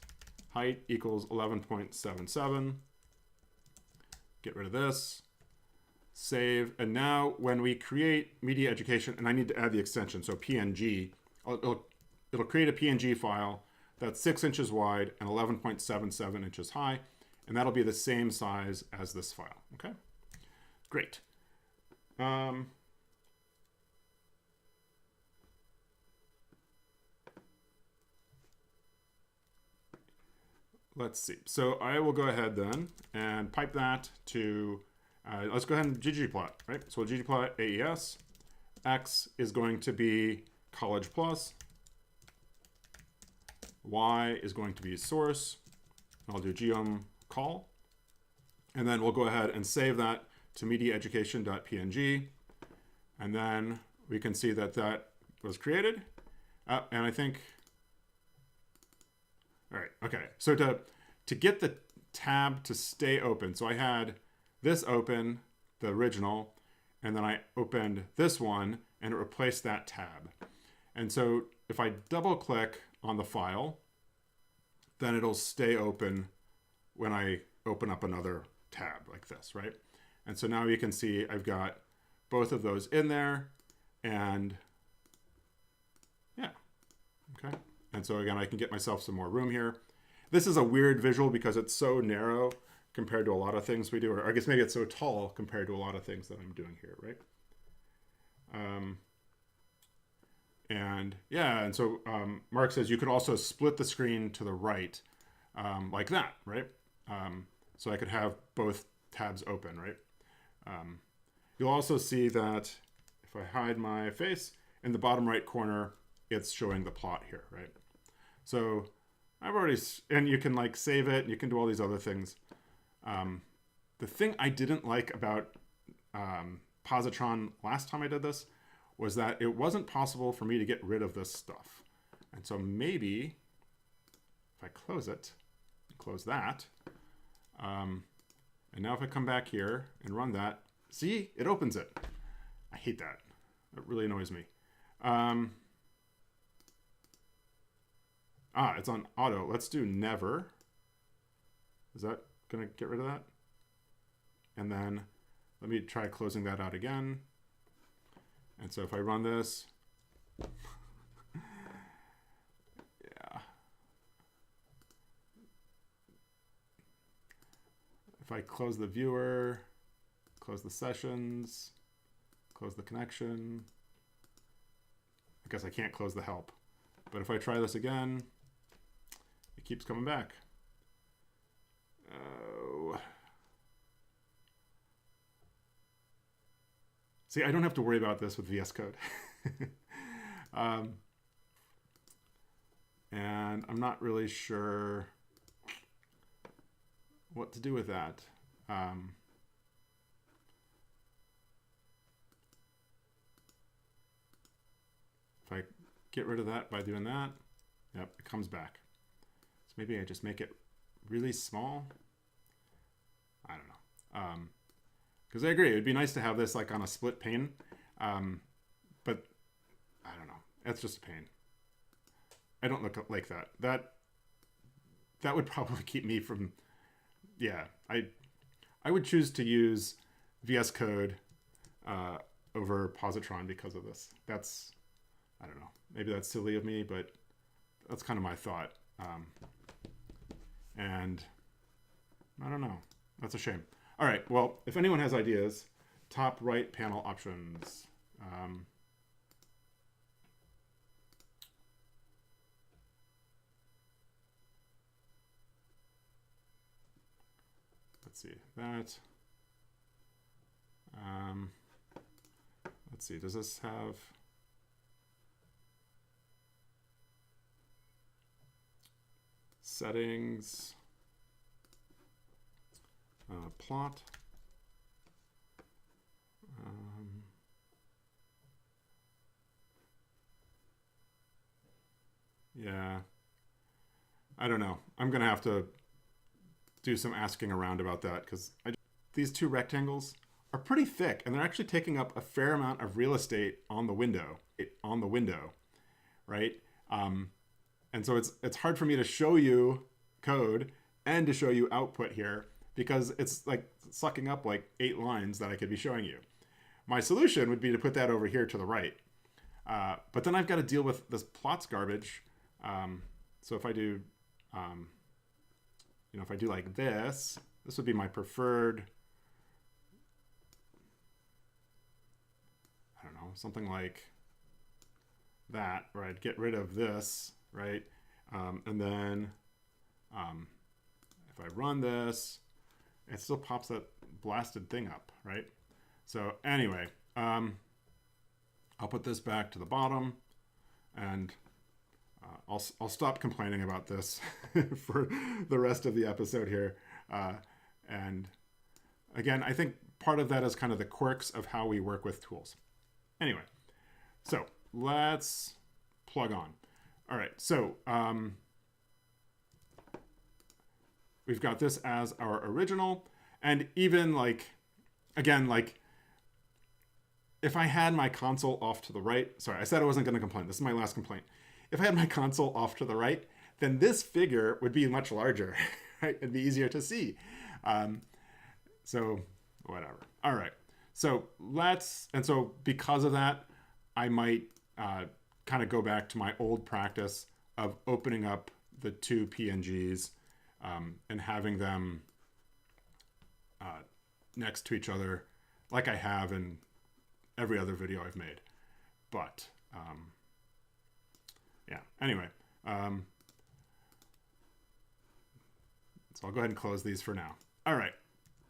height equals 11.77. Get rid of this, save, and now when we create media education, and I need to add the extension, so PNG, it'll create a PNG file that's 6 inches wide and 11.77 inches high, and that'll be the same size as this file, okay? Great. Let's see. So I will go ahead then and pipe that to, let's go ahead and ggplot, right? So we'll ggplot AES. X is going to be college plus. Y is going to be source. I'll do geom call. And then we'll go ahead and save that to mediaeducation.png. And then we can see that that was created. And I think, all right, okay. So to get the tab to stay open, so I had this open, the original, and then I opened this one and it replaced that tab. And so if I double click on the file, then it'll stay open when I open up another tab like this, right? And so now you can see I've got both of those in there, and yeah, okay. And so again, I can get myself some more room here. This is a weird visual because it's so narrow compared to a lot of things we do, or I guess maybe it's so tall compared to a lot of things that I'm doing here, right? And yeah, and so Mark says you could also split the screen to the right like that, right? So I could have both tabs open, right? You'll also see that if I hide my face, in the bottom right corner, it's showing the plot here, right? So I've already, and you can like save it, and you can do all these other things. The thing I didn't like about Positron last time I did this was that it wasn't possible for me to get rid of this stuff. And so maybe if I close it, close that, and now if I come back here and run that, see, it opens it. I hate that. It really annoys me. It's on auto. Let's do never. Is that gonna get rid of that? And then let me try closing that out again. And so if I run this, yeah. If I close the viewer, close the sessions, close the connection, I guess I can't close the help. But if I try this again, it keeps coming back. Oh. See, I don't have to worry about this with VS Code. And I'm not really sure what to do with that. If I get rid of that by doing that, yep, it comes back. So maybe I just make it really small. I don't know. Because I agree, it'd be nice to have this like on a split pane, but I don't know. It's just a pain. I don't look like that. That would probably keep me from. Yeah, I would choose to use VS Code over Positron because of this. That's, I don't know. Maybe that's silly of me, but that's kind of my thought. And I don't know. That's a shame. All right, well, if anyone has ideas, top right panel options. Let's see, that. Let's see, does this have... settings, plot. Yeah, I don't know. I'm gonna have to do some asking around about that because these two rectangles are pretty thick and they're actually taking up a fair amount of real estate on the window. Right? And so it's hard for me to show you code and to show you output here because it's like sucking up like 8 lines that I could be showing you. My solution would be to put that over here to the right. But then I've got to deal with this plots garbage. So if I do, if I do like this would be my preferred, I don't know, something like that, where I'd get rid of this, right? And then if I run this, it still pops that blasted thing up, right? So anyway, I'll put this back to the bottom, and I'll stop complaining about this for the rest of the episode here. And again, I think part of that is kind of the quirks of how we work with tools. Anyway, so let's plug on. All right, so we've got this as our original, and even like, again, like if I had my console off to the right, sorry, I said I wasn't going to complain. This is my last complaint. If I had my console off to the right, then this figure would be much larger, right? It'd be easier to see. So whatever. All right. So so because of that, I might kind of go back to my old practice of opening up the two PNGs and having them next to each other like I have in every other video I've made. But yeah, anyway. So I'll go ahead and close these for now. All right,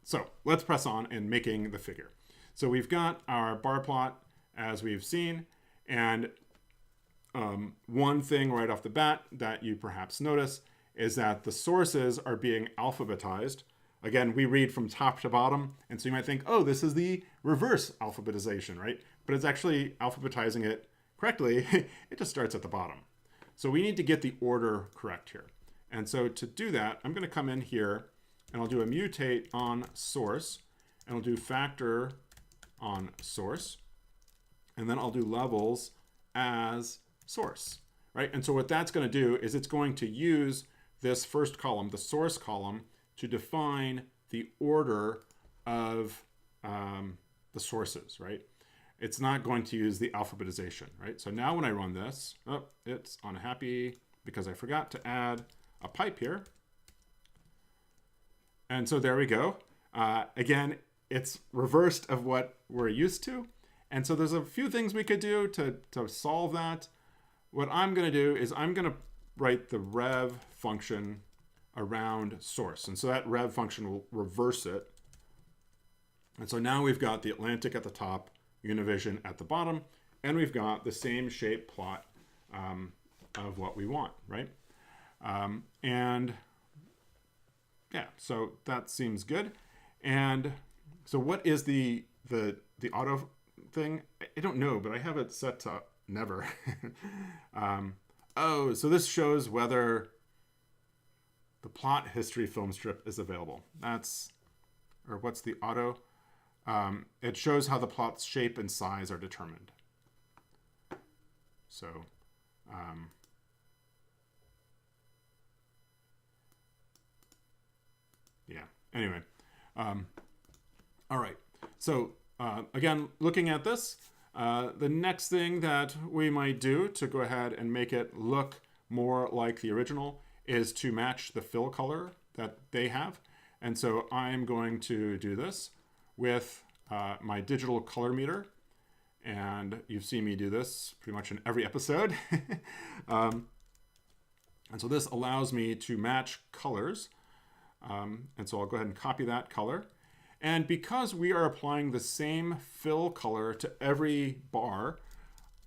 so let's press on in making the figure. So we've got our bar plot as we've seen, and one thing right off the bat that you perhaps notice is that the sources are being alphabetized. Again, we read from top to bottom, and so you might think, oh, this is the reverse alphabetization, right? But it's actually alphabetizing it correctly. It just starts at the bottom. So we need to get the order correct here. And so to do that, I'm going to come in here and I'll do a mutate on source, and I'll do factor on source, and then I'll do levels as source, right? And so what that's going to do is it's going to use this first column, the source column, to define the order of the sources, right? It's not going to use the alphabetization, right? So now when I run this, it's unhappy because I forgot to add a pipe here. And so there we go. Again, it's reversed of what we're used to. And so there's a few things we could do to solve that. What I'm going to do is I'm going to write the rev function around source. And so that rev function will reverse it. And so now we've got the Atlantic at the top, Univision at the bottom, and we've got the same shape plot of what we want, right? And yeah, so that seems good. And so what is the auto thing? I don't know, but I have it set to never. Oh, so this shows whether the plot history film strip is available. Or what's the auto? It shows how the plot's shape and size are determined. So, yeah, anyway. All right, so again, looking at this, the next thing that we might do to go ahead and make it look more like the original is to match the fill color that they have. And so I'm going to do this with my digital color meter. And you've seen me do this pretty much in every episode. And so this allows me to match colors. And so I'll go ahead and copy that color. And because we are applying the same fill color to every bar,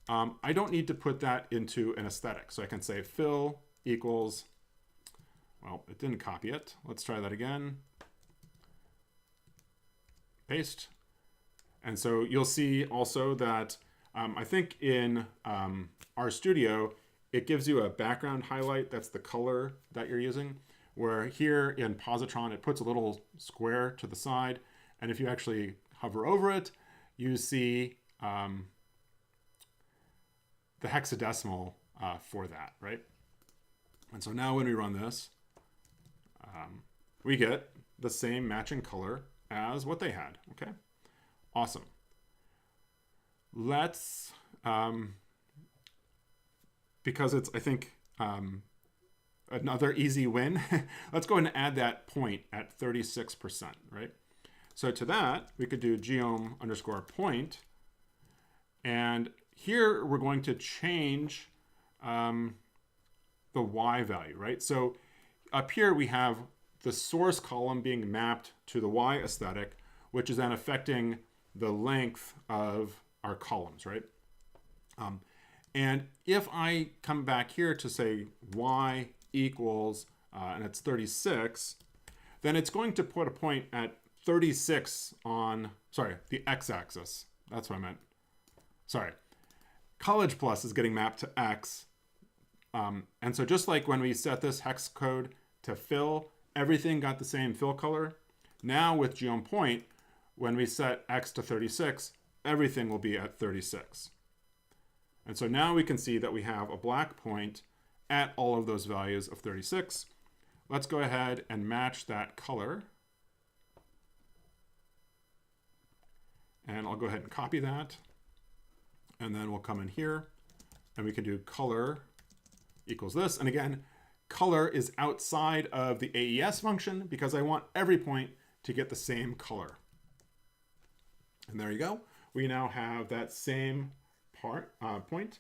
I don't need to put that into an aesthetic. So I can say fill equals, well, it didn't copy it. Let's try that again. Paste. And so you'll see also that I think in RStudio, it gives you a background highlight. That's the color that you're using. Where here in Positron, it puts a little square to the side. And if you actually hover over it, you see the hexadecimal for that, right? And so now when we run this, we get the same matching color as what they had, okay? Awesome. Let's, because it's, I think, another easy win, let's go ahead and add that point at 36%, right? So to that, we could do geom_point. And here we're going to change the Y value, right? So up here we have the source column being mapped to the Y aesthetic, which is then affecting the length of our columns, right? And if I come back here to say Y equals, and it's 36, then it's going to put a point at 36 on, sorry, the x-axis. That's what I meant. Sorry. College Plus is getting mapped to X. And so just like when we set this hex code to fill, everything got the same fill color. Now with geom_point, when we set X to 36, everything will be at 36. And so now we can see that we have a black point at all of those values of 36. Let's go ahead and match that color. And I'll go ahead and copy that. And then we'll come in here and we can do color equals this. And again, color is outside of the AES function because I want every point to get the same color. And there you go. We now have that same point.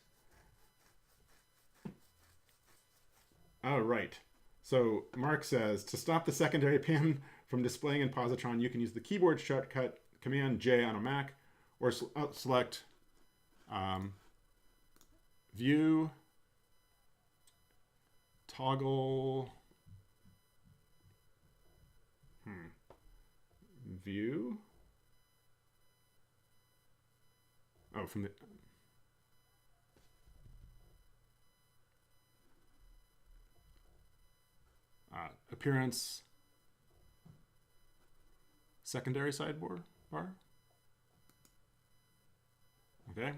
All right. So Mark says, to stop the secondary pin from displaying in Positron, you can use the keyboard shortcut Command J on a Mac, or select View, Toggle, View. Oh, from the appearance, secondary sidebar bar. Okay.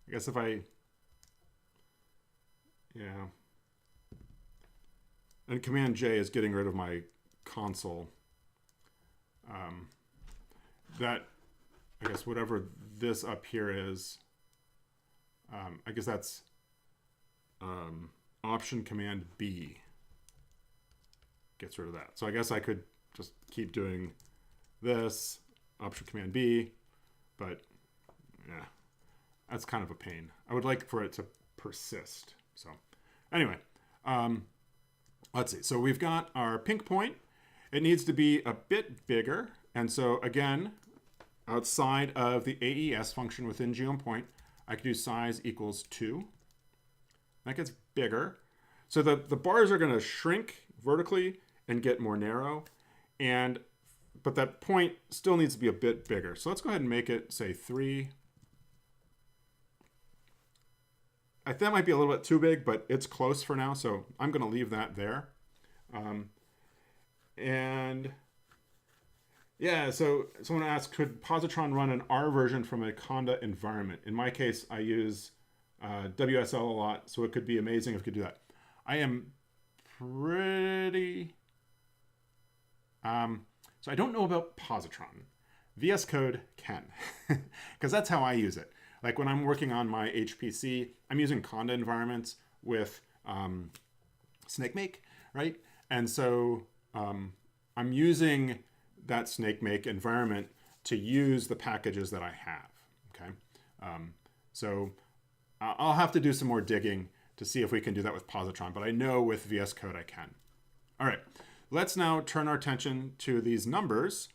I guess if I, yeah. And Command J is getting rid of my console. That, I guess whatever this up here is, I guess that's Option Command B gets rid of that. So I guess I could just keep doing this, Option Command B, but yeah, that's kind of a pain. I would like for it to persist. So anyway, let's see. So we've got our pink point. It needs to be a bit bigger. And so again, outside of the AES function within geom_point, I can do size equals 2. That gets bigger. So the bars are going to shrink vertically and get more narrow. But that point still needs to be a bit bigger. So let's go ahead and make it, say, 3. That might be a little bit too big, but it's close for now. So I'm going to leave that there. And yeah, so someone asked, could Positron run an R version from a Conda environment? In my case, I use WSL a lot, so it could be amazing if it could do that. I am pretty... so I don't know about Positron. VS Code can, because that's how I use it. Like when I'm working on my HPC, I'm using Conda environments with SnakeMake. right? And so I'm using that snake-make environment to use the packages that I have, okay? So I'll have to do some more digging to see if we can do that with Positron, but I know with VS Code I can. All right, let's now turn our attention to these numbers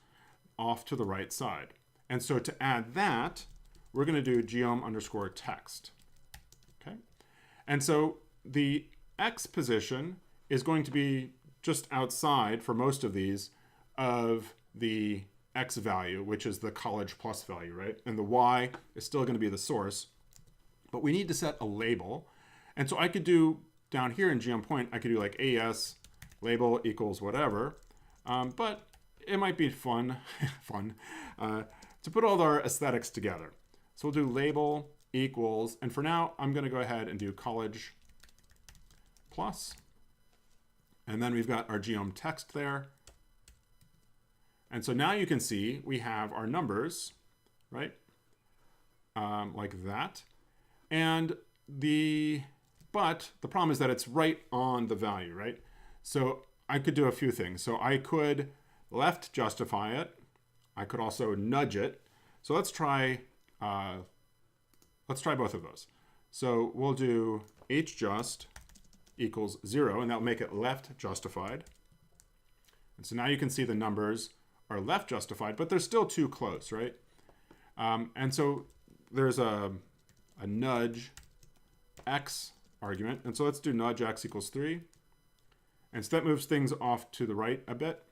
off to the right side. And so to add that, we're going to do geom_text. Okay. And so the X position is going to be just outside for most of these of the X value, which is the college plus value, right? And the Y is still going to be the source, but we need to set a label. And so I could do down here in geom point, I could do like AS label equals whatever, but it might be fun to put all our aesthetics together. So we'll do label equals, and for now, I'm going to go ahead and do college plus. And then we've got our geom text there. And so now you can see we have our numbers, right? Like that. And but the problem is that it's right on the value, right? So I could do a few things. So I could left justify it. I could also nudge it. So let's try both of those. So we'll do hjust equals 0, and that'll make it left justified. And so now you can see the numbers are left justified, but they're still too close, right? And so there's a nudge x argument. And so let's do nudge x equals 3. And so that moves things off to the right a bit.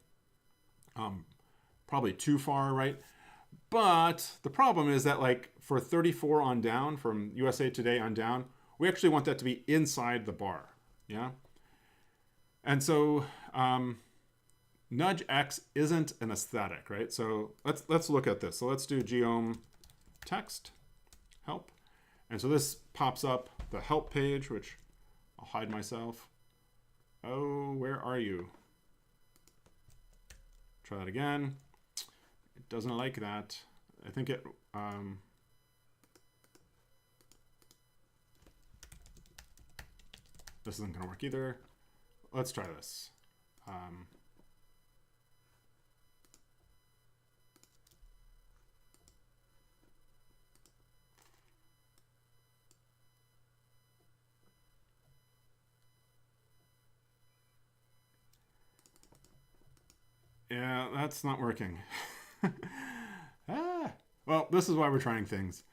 Probably too far right. But the problem is that like for 34 on down, from USA Today on down, we actually want that to be inside the bar. Yeah. And so nudge x isn't an aesthetic, right? So let's look at this. So let's do geom text help. And so this pops up the help page, which I'll hide myself. Oh, where are you? Try that again. It doesn't like that. I think it, this isn't gonna work either. Let's try this. Yeah, that's not working. Well, this is why we're trying things.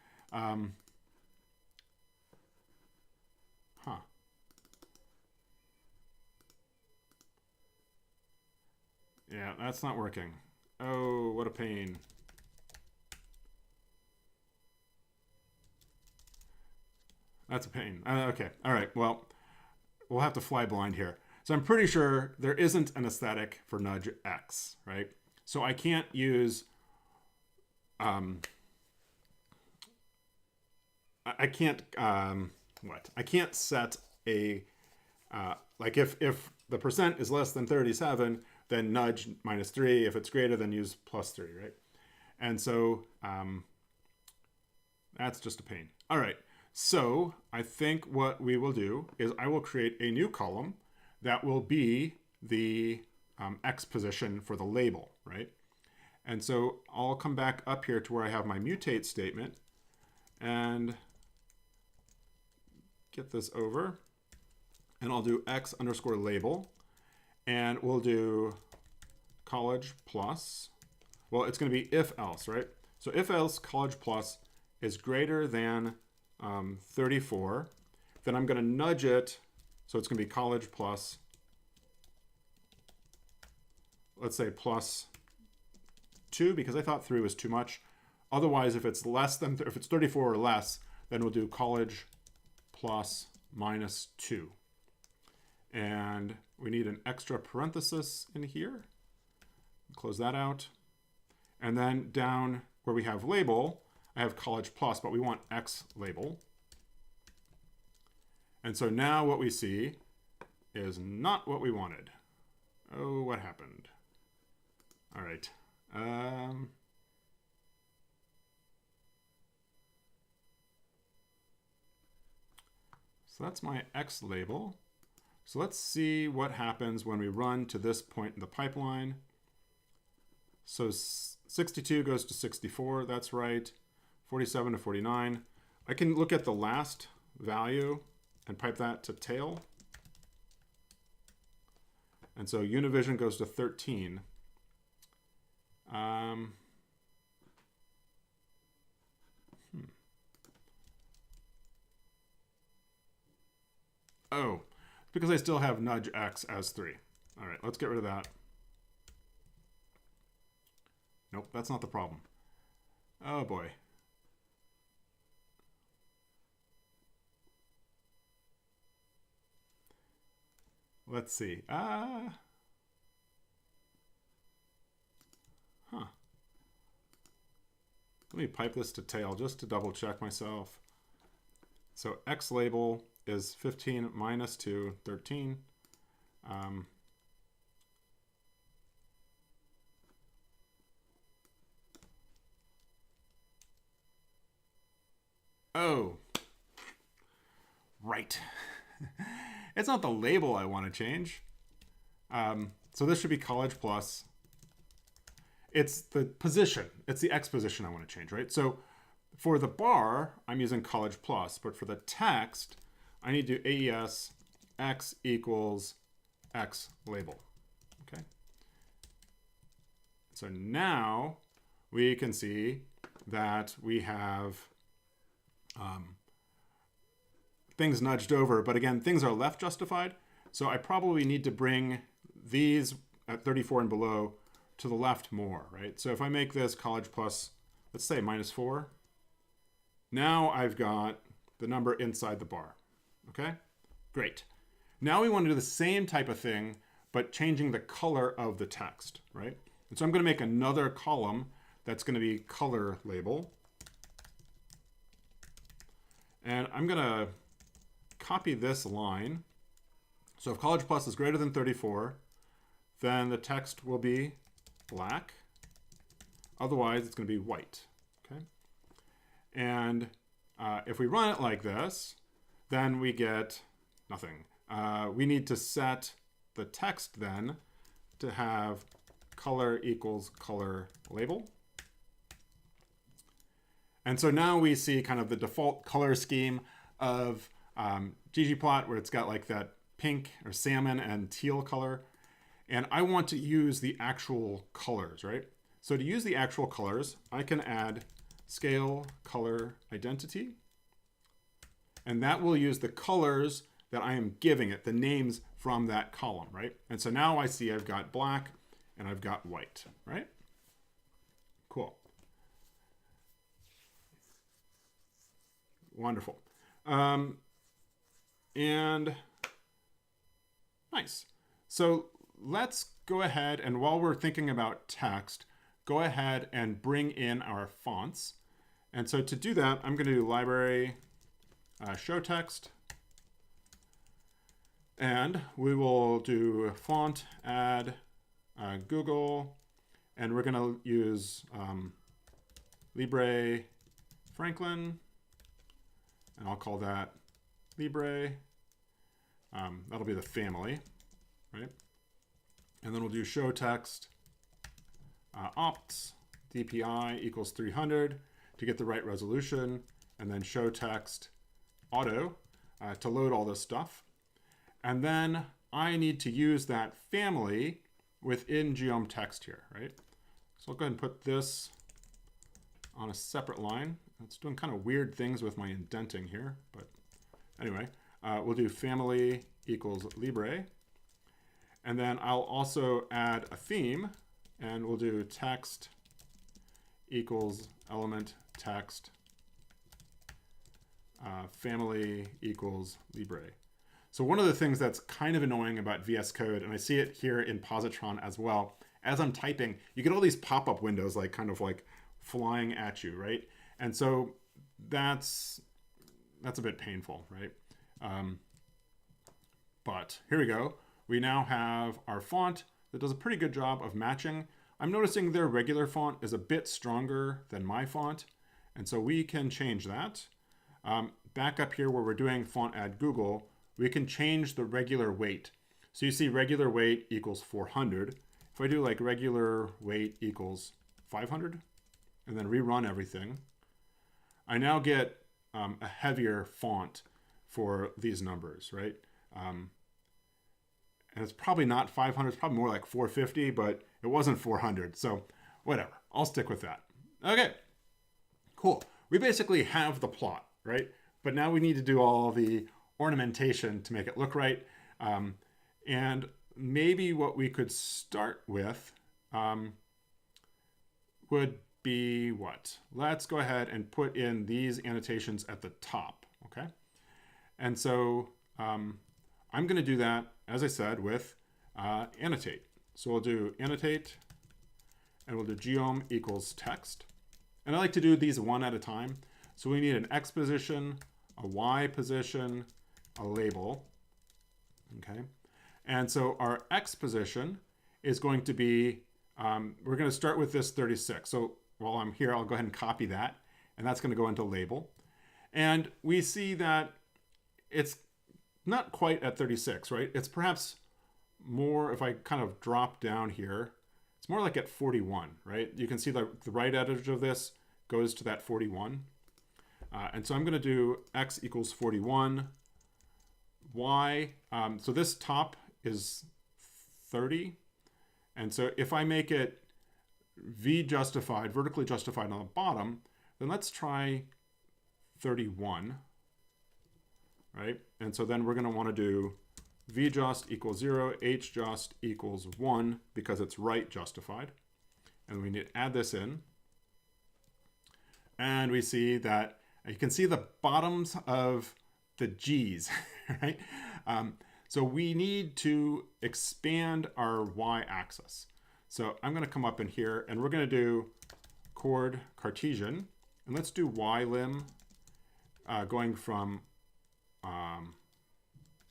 Yeah, that's not working. Oh, what a pain. That's a pain. Okay, all right, well, we'll have to fly blind here. So I'm pretty sure there isn't an aesthetic for nudge x, right? So I can't use, I can't, I can't set a, like if the percent is less than 37, then nudge -3. If it's greater, then use +3, right? And so that's just a pain. All right, so I think what we will do is I will create a new column that will be the X position for the label, right? And so I'll come back up here to where I have my mutate statement and get this over. And I'll do X_label. And we'll do college plus. Well, it's going to be if else, right? So if else college plus is greater than 34, then I'm going to nudge it. So it's going to be college plus, let's say plus 2, because I thought 3 was too much. Otherwise, if it's less than, if it's 34 or less, then we'll do college plus -2. And we need an extra parenthesis in here. Close that out. And then down where we have label, I have college plus, but we want X label. And so now what we see is not what we wanted. Oh, what happened? All right. So that's my X label. So let's see what happens when we run to this point in the pipeline. So 62 goes to 64, that's right. 47 to 49. I can look at the last value and pipe that to tail. And so Univision goes to 13. Oh, because I still have nudge X as 3. All right, let's get rid of that. Nope, that's not the problem. Oh boy. Let's see. Let me pipe this to tail just to double check myself. So X label is 15 minus 2, 13. Oh, right. It's not the label I want to change. So this should be college plus. It's the position. It's the X position I want to change, right? So for the bar, I'm using college plus, but for the text, I need to do AES X equals X label, okay? So now we can see that we have things nudged over, but again, things are left justified. So I probably need to bring these at 34 and below to the left more, right? So if I make this college plus, let's say -4, now I've got the number inside the bar, okay? Great. Now we want to do the same type of thing, but changing the color of the text, right? And so I'm going to make another column that's going to be color label. And I'm going to copy this line. So if college plus is greater than 34, then the text will be black. Otherwise, it's going to be white. Okay. And if we run it like this, then we get nothing. We need to set the text then to have color equals color label. And so now we see kind of the default color scheme of ggplot, where it's got like that pink or salmon and teal color. And I want to use the actual colors, right? So to use the actual colors, I can add scale color identity. And that will use the colors that I am giving it, the names from that column, right? And so now I see I've got black and I've got white, right? Cool. Wonderful. And nice. So let's go ahead, and while we're thinking about text, go ahead and bring in our fonts. And so to do that, I'm going to do library show text. And we will do font add Google, and we're going to use Libre Franklin, and I'll call that Libre. That'll be the family, right? And then we'll do show text opts DPI equals 300 to get the right resolution, and then show text auto to load all this stuff. And then I need to use that family within geom text here, right? So I'll go ahead and put this on a separate line. It's doing kind of weird things with my indenting here, but anyway, we'll do family equals Libre. And then I'll also add a theme, and we'll do text equals element text family equals Libre. So one of the things that's kind of annoying about VS Code, and I see it here in Positron as well, as I'm typing, you get all these pop-up windows like kind of like flying at you, right? And so that's a bit painful, right? But here we go. We now have our font that does a pretty good job of matching. I'm noticing their regular font is a bit stronger than my font, and so we can change that. Back up here where we're doing font add Google, we can change the regular weight. So you see regular weight equals 400. If I do like regular weight equals 500 and then rerun everything, I now get a heavier font for these numbers, right? And it's probably not 500, it's probably more like 450, but it wasn't 400. So whatever, I'll stick with that. Okay, cool. We basically have the plot, right? But now we need to do all the ornamentation to make it look right. And maybe what we could start with would be what? Let's go ahead and put in these annotations at the top, okay? And so I'm going to do that, as I said, with annotate. So we'll do annotate, and we'll do geom equals text. And I like to do these one at a time. So we need an X position, a Y position, a label, okay? And so our X position is going to be, we're going to start with this 36. So while I'm here, I'll go ahead and copy that, and that's going to go into label. And we see that it's not quite at 36, right? It's perhaps more, if I kind of drop down here, it's more like at 41, right? You can see the right edge of this goes to that 41. And so I'm going to do X equals 41, Y. So this top is 30. And so if I make it V justified, vertically justified on the bottom, then let's try 31, right? And so then we're going to want to do V just equals 0, H just equals 1 because it's right justified. And we need to add this in. And we see that you can see the bottoms of the G's, right? So we need to expand our y-axis. So I'm going to come up in here and we're going to do chord Cartesian. And let's do y-lim going from,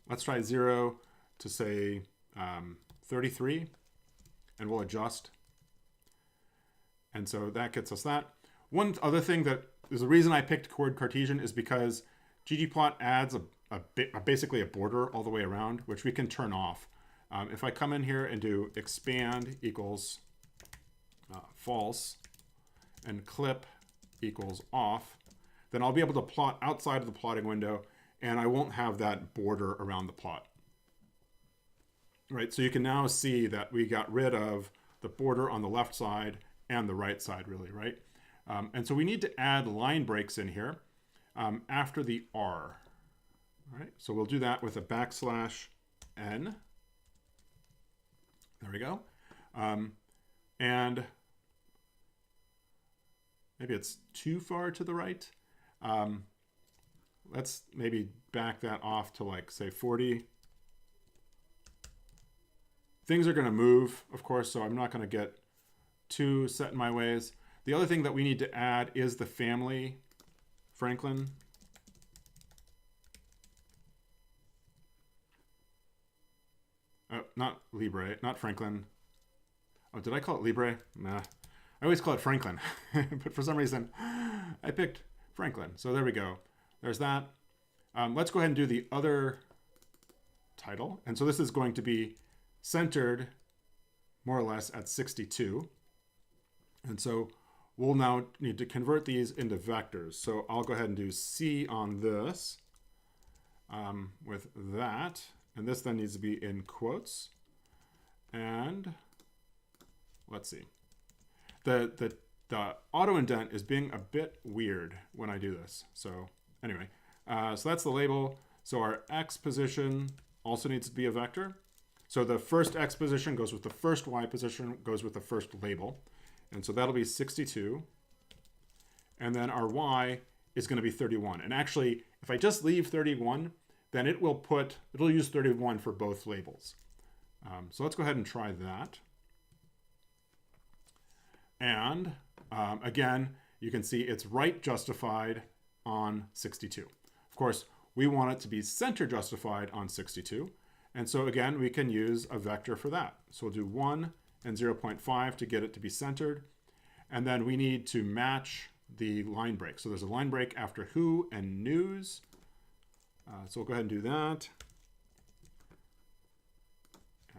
let's try 0 to say 33. And we'll adjust. And so that gets us that. One other thing that is the reason I picked chord Cartesian is because ggplot adds basically a border all the way around, which we can turn off. If I come in here and do expand equals false and clip equals off, then I'll be able to plot outside of the plotting window and I won't have that border around the plot. Right, so you can now see that we got rid of the border on the left side and the right side really, right? And so we need to add line breaks in here after the R. All right, so we'll do that with a \n. There we go. And maybe it's too far to the right. Let's maybe back that off to like say 40. Things are going to move, of course, so I'm not going to get too set in my ways. The other thing that we need to add is the family, Franklin. Not Libre, not Franklin. Oh, did I call it Libre? Nah. I always call it Franklin. But for some reason, I picked Franklin. So there we go. There's that. Let's go ahead and do the other title. And so this is going to be centered more or less at 62. And so we'll now need to convert these into vectors. So I'll go ahead and do C on this with that. And this then needs to be in quotes. And let's see. The auto indent is being a bit weird when I do this. So anyway, so that's the label. So our X position also needs to be a vector. So the first X position goes with the first Y position, goes with the first label. And so that'll be 62. And then our Y is going to be 31. And actually, if I just leave 31, then it'll use 31 for both labels. So let's go ahead and try that. And again, you can see it's right justified on 62. Of course, we want it to be center justified on 62. And so again, we can use a vector for that. So we'll do 1 and 0.5 to get it to be centered. And then we need to match the line break. So there's a line break after who and news. So we'll go ahead and do that.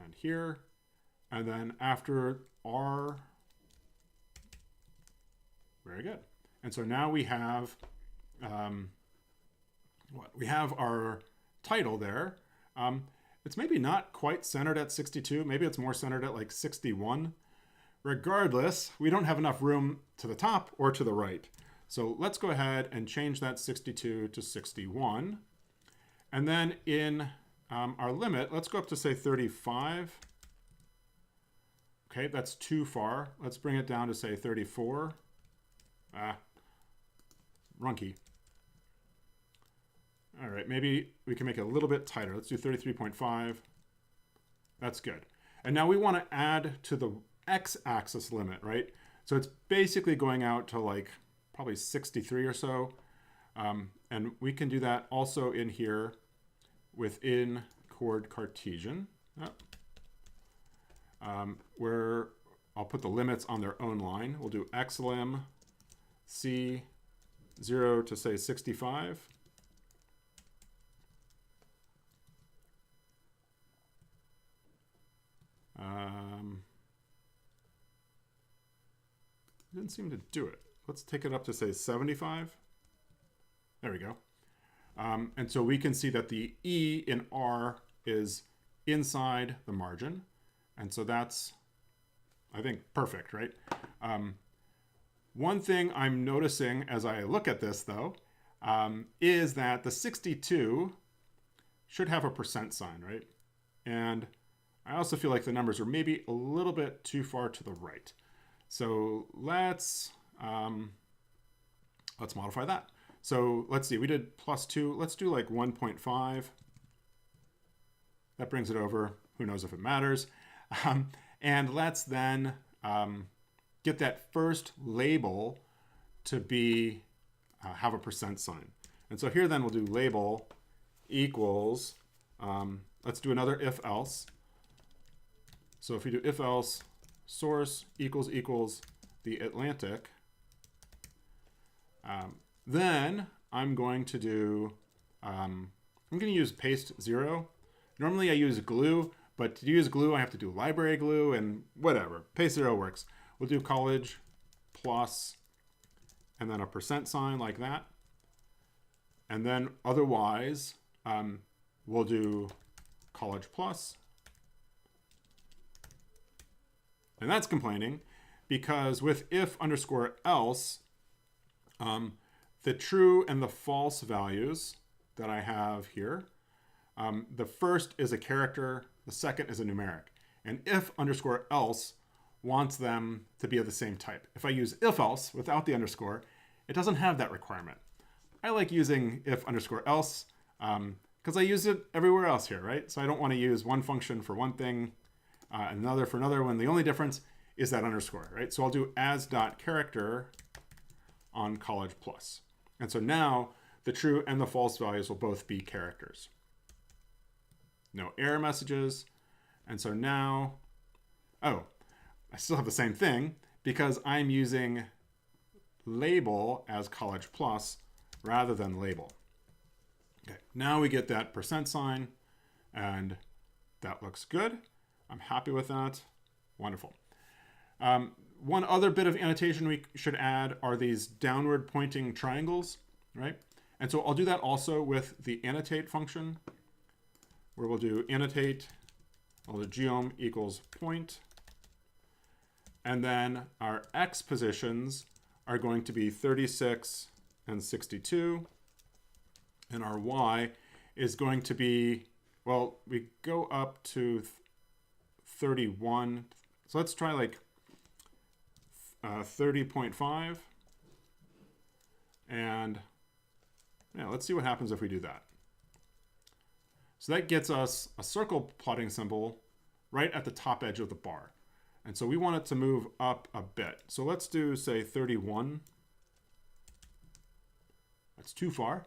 and here. And then after R, very good. And so now we have, we have our title there. It's maybe not quite centered at 62. Maybe it's more centered at like 61. Regardless, we don't have enough room to the top or to the right. So let's go ahead and change that 62 to 61. And then in our limit, let's go up to say 35. Okay, that's too far. Let's bring it down to say 34. Runky. All right, maybe we can make it a little bit tighter. Let's do 33.5. That's good. And now we want to add to the x-axis limit, right? So it's basically going out to like probably 63 or so. And we can do that also in here within chord Cartesian, where I'll put the limits on their own line. We'll do xlim c 0 to say 65. Didn't seem to do it. Let's take it up to say 75. There we go. And so we can see that the E in R is inside the margin. And so that's, I think, perfect, right? One thing I'm noticing as I look at this, though, is that the 62 should have a percent sign, right? And I also feel like the numbers are maybe a little bit too far to the right. So let's modify that. So let's see, we did +2. Let's do like 1.5. That brings it over. Who knows if it matters. And let's then get that first label to be have a percent sign. And so here then we'll do label equals, let's do another if else. So if we do if else, source equals the Atlantic, then I'm going to do, I'm going to use paste 0. Normally I use glue, but to use glue I have to do library glue and whatever. Paste 0 works. We'll do college plus, and then a percent sign like that. And then otherwise, we'll do college plus. And that's complaining because with if underscore else, the true and the false values that I have here, the first is a character, the second is a numeric. And if underscore else wants them to be of the same type. If I use if else without the underscore, it doesn't have that requirement. I like using if underscore else because I use it everywhere else here, right? So I don't want to use one function for one thing, another for another, when the only difference is that underscore, right? So I'll do as.character on college plus. And so now the true and the false values will both be characters. No error messages. And so now, oh, I still have the same thing because I'm using label as college plus rather than label. Okay, now we get that percent sign and that looks good. I'm happy with that. Wonderful. One other bit of annotation we should add are these downward pointing triangles, right? And so I'll do that also with the annotate function, where we'll do annotate, I'll do geom equals point, and then our x positions are going to be 36 and 62, and our y is going to be, well, we go up to 31, so let's try like 30.5, and yeah, let's see what happens if we do that. So that gets us a circle plotting symbol right at the top edge of the bar. And so we want it to move up a bit. So let's do, say, 31. That's too far.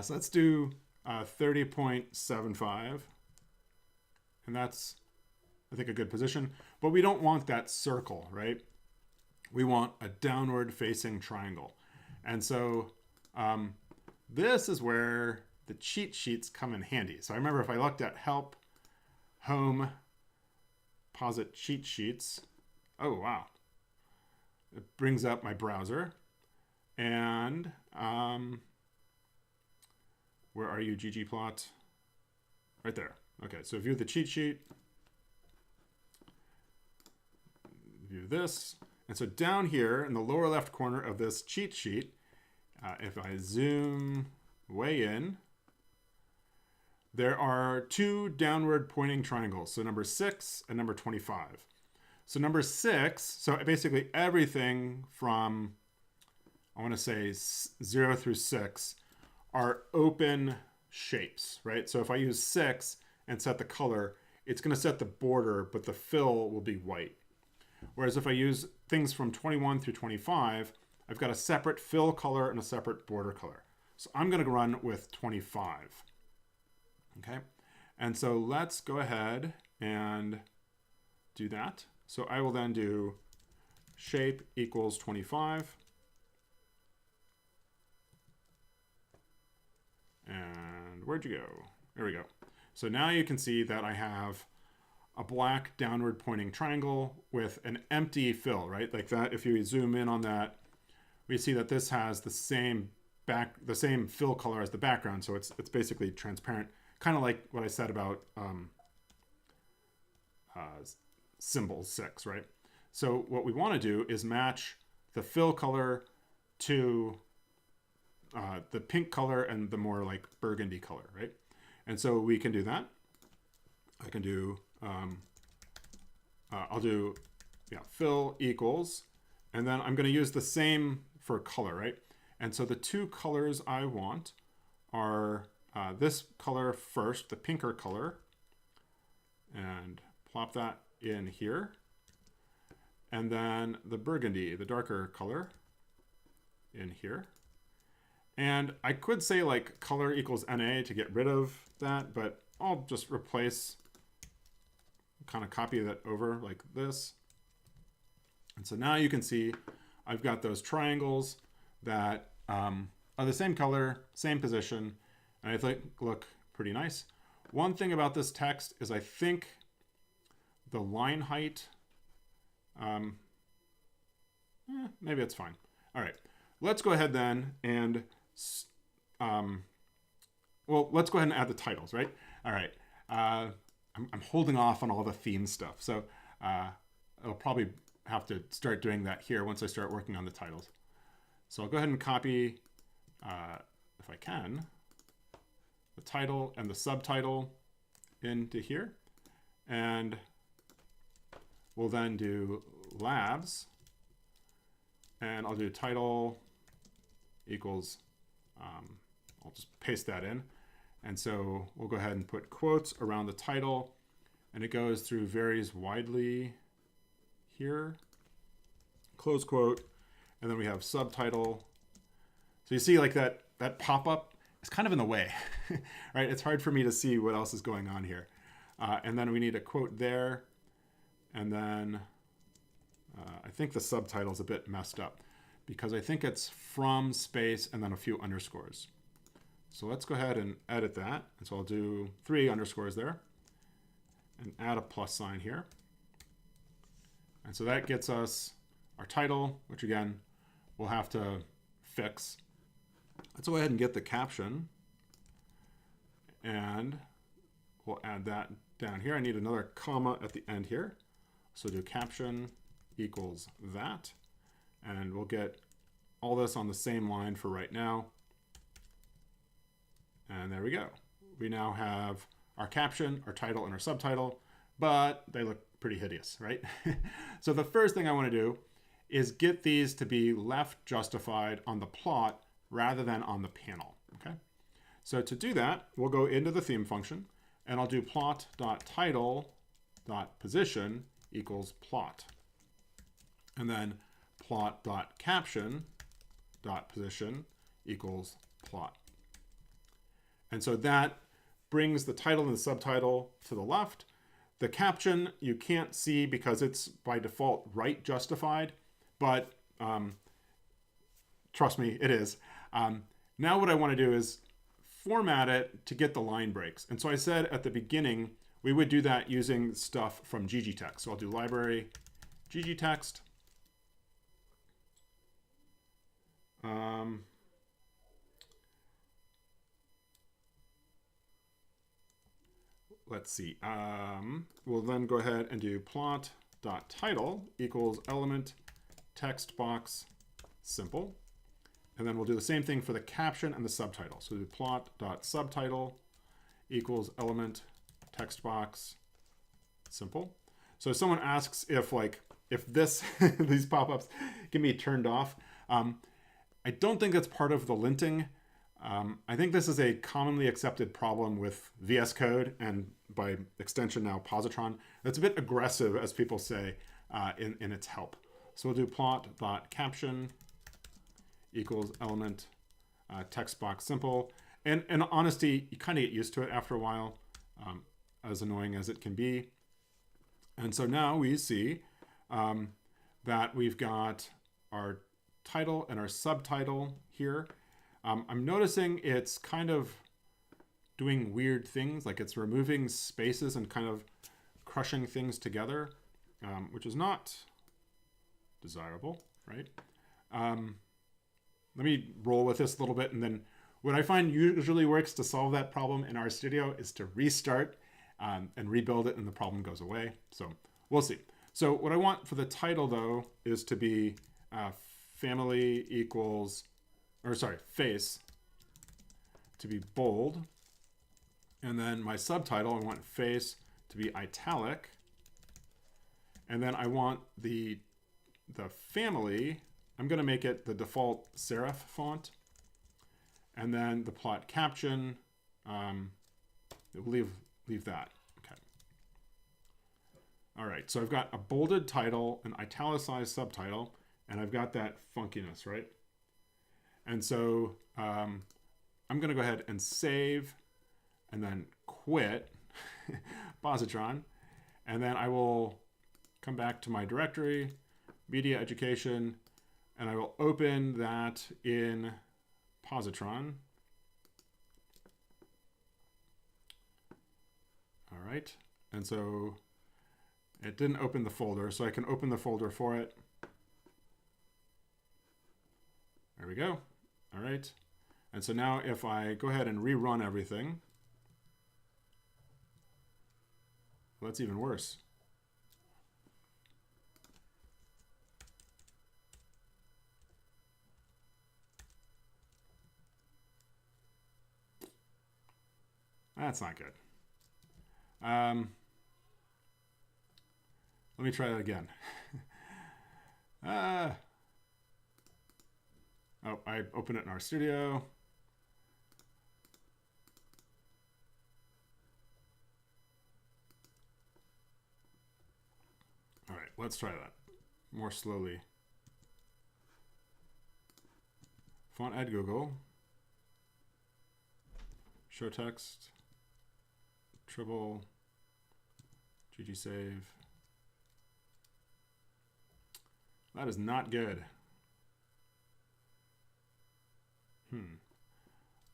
So let's do 30.75. And that's, I think, a good position. But we don't want that circle, right? We want a downward facing triangle. And so this is where the cheat sheets come in handy. So I remember if I looked at help, home, posit cheat sheets. Oh, wow. It brings up my browser. And where are you, ggplot? Right there. Okay, so view the cheat sheet. View this. And so down here in the lower left corner of this cheat sheet, if I zoom way in, there are two downward pointing triangles. So number 6 and number 25. So number 6, so basically everything from, I want to say 0 through 6 are open shapes, right? So if I use 6 and set the color, it's going to set the border, but the fill will be white. Whereas if I use things from 21 through 25, I've got a separate fill color and a separate border color. So I'm going to run with 25. Okay, and so let's go ahead and do that. So I will then do shape equals 25. And where'd you go? There we go. So now you can see that I have a black downward pointing triangle with an empty fill, right? Like that, if you zoom in on that, we see that this has the same fill color as the background. So it's basically transparent, kind of like what I said about symbol 6, right? So what we want to do is match the fill color to the pink color and the more like burgundy color, right? And so we can do that. I can do, I'll do, fill equals, and then I'm going to use the same for color, right? And so the two colors I want are this color first, the pinker color, and plop that in here. And then the burgundy, the darker color, in here. And I could say like color equals NA to get rid of that, but I'll just replace, kind of copy that over like this. And so now you can see I've got those triangles that are the same color, same position, and I think look pretty nice. One thing about this text is I think the line height, maybe it's fine. All right, let's go ahead then and, well, let's go ahead and add the titles, right? All right, I'm holding off on all the theme stuff. So I'll probably have to start doing that here once I start working on the titles. So I'll go ahead and copy, if I can, the title and the subtitle into here. And we'll then do labs. And I'll do title equals, I'll just paste that in. And so we'll go ahead and put quotes around the title. And it goes through varies widely here, close quote. And then we have subtitle. So you see like that pop-up is kind of in the way, right? It's hard for me to see what else is going on here. And then we need a quote there. And then I think the subtitle is a bit messed up because I think it's from space and then a few underscores. So let's go ahead and edit that. And so I'll do 3 underscores there and add a plus sign here. And so that gets us our title, which again, we'll have to fix. Let's go ahead and get the caption. And we'll add that down here. I need another comma at the end here. So do caption equals that. And we'll get all this on the same line for right now. And there we go. We now have our caption, our title, and our subtitle, but they look pretty hideous, right? So the first thing I want to do is get these to be left justified on the plot rather than on the panel, okay? So to do that, we'll go into the theme function, and I'll do plot.title.position equals plot. And then plot.caption.position equals plot. And so that brings the title and the subtitle to the left. The caption you can't see because it's by default right justified, but trust me, it is. Now what I want to do is format it to get the line breaks. And so I said at the beginning, we would do that using stuff from ggtext. So I'll do library ggtext. Let's see. We'll then go ahead and do plot.title equals element text box simple. And then we'll do the same thing for the caption and the subtitle. So we'll do plot.subtitle equals element text box simple. So if someone asks if this these pop-ups can be turned off, I don't think that's part of the linting. I think this is a commonly accepted problem with VS Code and by extension now Positron. That's a bit aggressive, as people say, in its help. So we'll do plot.caption equals element text box simple. And in honesty, you kind of get used to it after a while, as annoying as it can be. And so now we see that we've got our title and our subtitle here. I'm noticing it's kind of doing weird things, like it's removing spaces and kind of crushing things together, which is not desirable, right? Let me roll with this a little bit, and then what I find usually works to solve that problem in RStudio is to restart and rebuild it, and the problem goes away. So we'll see. So what I want for the title, though, is to be family equals, or sorry, face to be bold. And then my subtitle, I want face to be italic. And then I want the family, I'm going to make it the default serif font. And then the plot caption, we'll leave that. Okay. All right, so I've got a bolded title, an italicized subtitle, and I've got that funkiness, right? And so I'm going to go ahead and save and then quit Positron. And then I will come back to my directory, media education, and I will open that in Positron. All right. And so it didn't open the folder, so I can open the folder for it. There we go. All right. And so now if I go ahead and rerun everything, well, that's even worse. That's not good. Let me try that again. Oh, I opened it in RStudio. All right, let's try that more slowly. Font add Google. Show text. Triple. GG save. That is not good.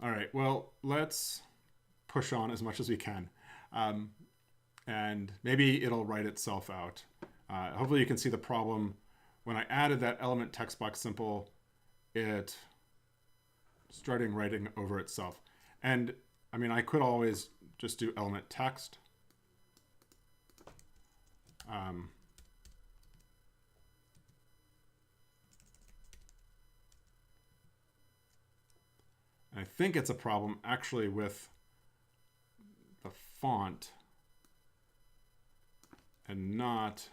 All right, well, let's push on as much as we can. And maybe it'll write itself out. Hopefully you can see the problem. When I added that element text box simple, it started writing over itself. And I mean, I could always just do element text. I think it's a problem actually with the font and not,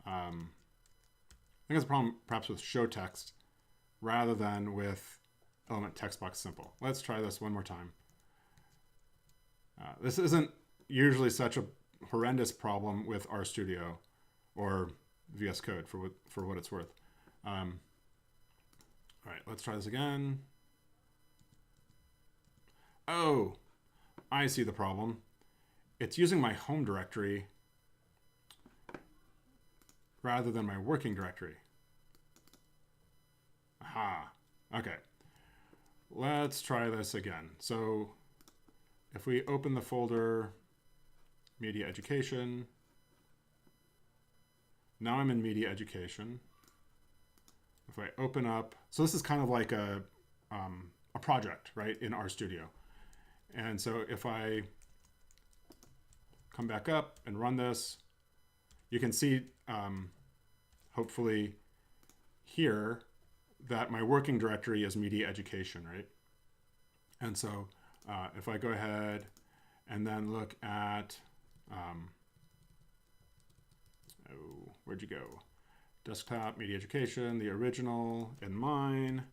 I think it's a problem perhaps with show text rather than with element text box simple. Let's try this one more time. This isn't usually such a horrendous problem with RStudio or VS Code for what it's worth. All right, let's try this again. Oh, I see the problem. It's using my home directory rather than my working directory. Aha, okay. Let's try this again. So if we open the folder media education. Now I'm in media education. If I open up, so this is kind of like a project, right, in RStudio. And so if I come back up and run this, you can see, hopefully here, that my working directory is media education, right? And so if I go ahead and then look at, where'd you go? Desktop, media education, the original, and mine.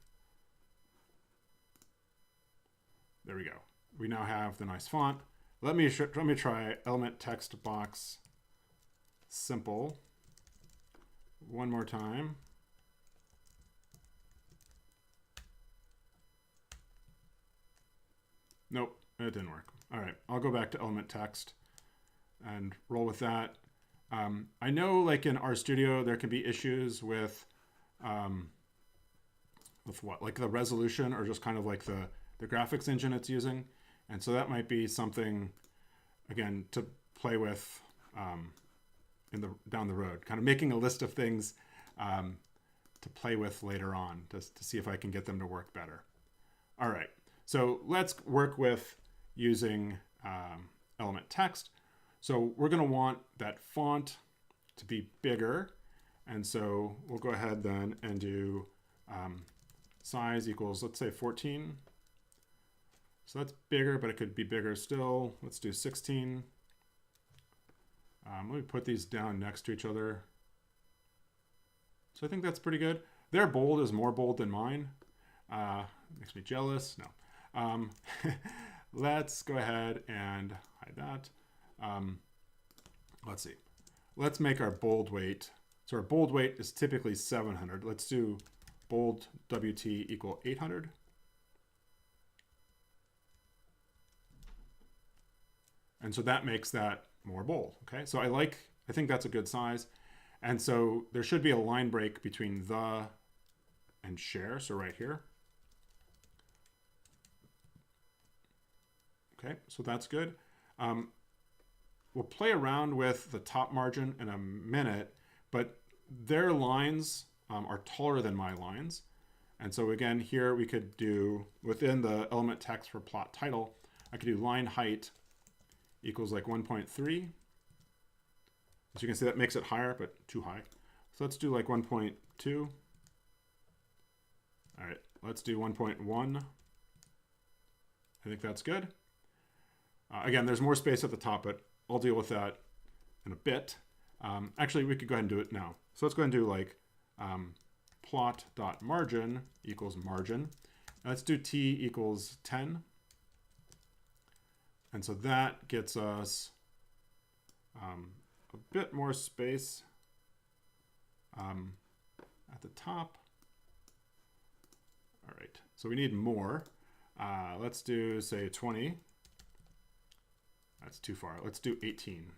There we go. We now have the nice font. Let me try element text box simple one more time. Nope, it didn't work. All right, I'll go back to element text and roll with that. I know, like in RStudio, there can be issues with what, like the resolution or just kind of like the graphics engine it's using, and so that might be something, again, to play with down the road. Kind of making a list of things to play with later on to see if I can get them to work better. All right, so let's work with using element text. So we're going to want that font to be bigger. And so we'll go ahead then and do size equals, let's say 14. So that's bigger, but it could be bigger still. Let's do 16. Let me put these down next to each other. So I think that's pretty good. Their bold is more bold than mine. Makes me jealous. No. Let's go ahead and hide that. Let's see. Let's make our bold weight. So our bold weight is typically 700. Let's do bold WT equal 800. And so that makes that more bold. Okay, so I think that's a good size. And so there should be a line break between the and share. So right here. Okay, so that's good. We'll play around with the top margin in a minute, but their lines are taller than my lines. And so again, here we could do, within the element text for plot title, I could do line height equals like 1.3. As you can see, that makes it higher, but too high. So let's do like 1.2. All right, let's do 1.1. I think that's good. Again, there's more space at the top, but I'll deal with that in a bit. Actually, we could go ahead and do it now. So let's go ahead and do like plot.margin equals margin. Now let's do t equals 10. And so that gets us a bit more space at the top. All right, so we need more. Let's do, say, 20. That's too far. Let's do 18.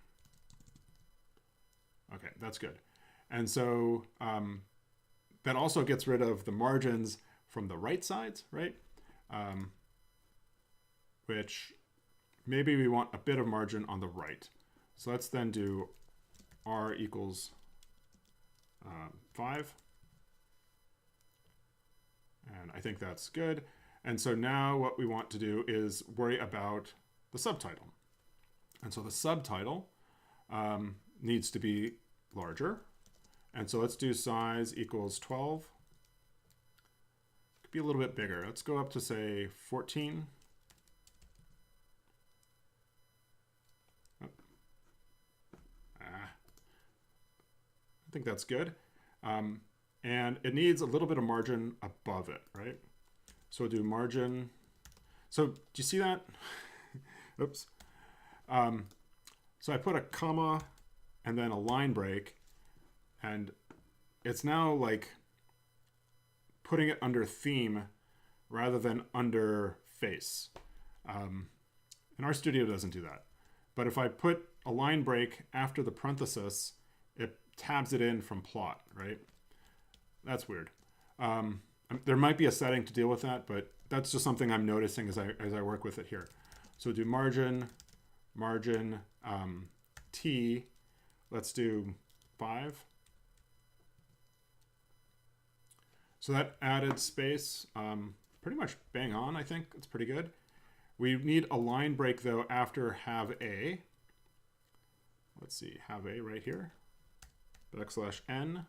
Okay, that's good. And so that also gets rid of the margins from the right sides, right? Which maybe we want a bit of margin on the right. So let's then do r equals 5. And I think that's good. And so now what we want to do is worry about the subtitle. And so the subtitle needs to be larger. And so let's do size equals 12. Could be a little bit bigger. Let's go up to, say, 14. I think that's good. And it needs a little bit of margin above it, right? So we'll do margin. So do you see that? Oops. So I put a comma and then a line break, and it's now like putting it under theme rather than under face. And RStudio doesn't do that. But if I put a line break after the parenthesis, it tabs it in from plot, right? That's weird. There might be a setting to deal with that, but that's just something I'm noticing as I work with it here. So do margin, T, let's do 5. So that added space, pretty much bang on, I think. It's pretty good. We need a line break, though, after have a. Let's see, have a right here. \n.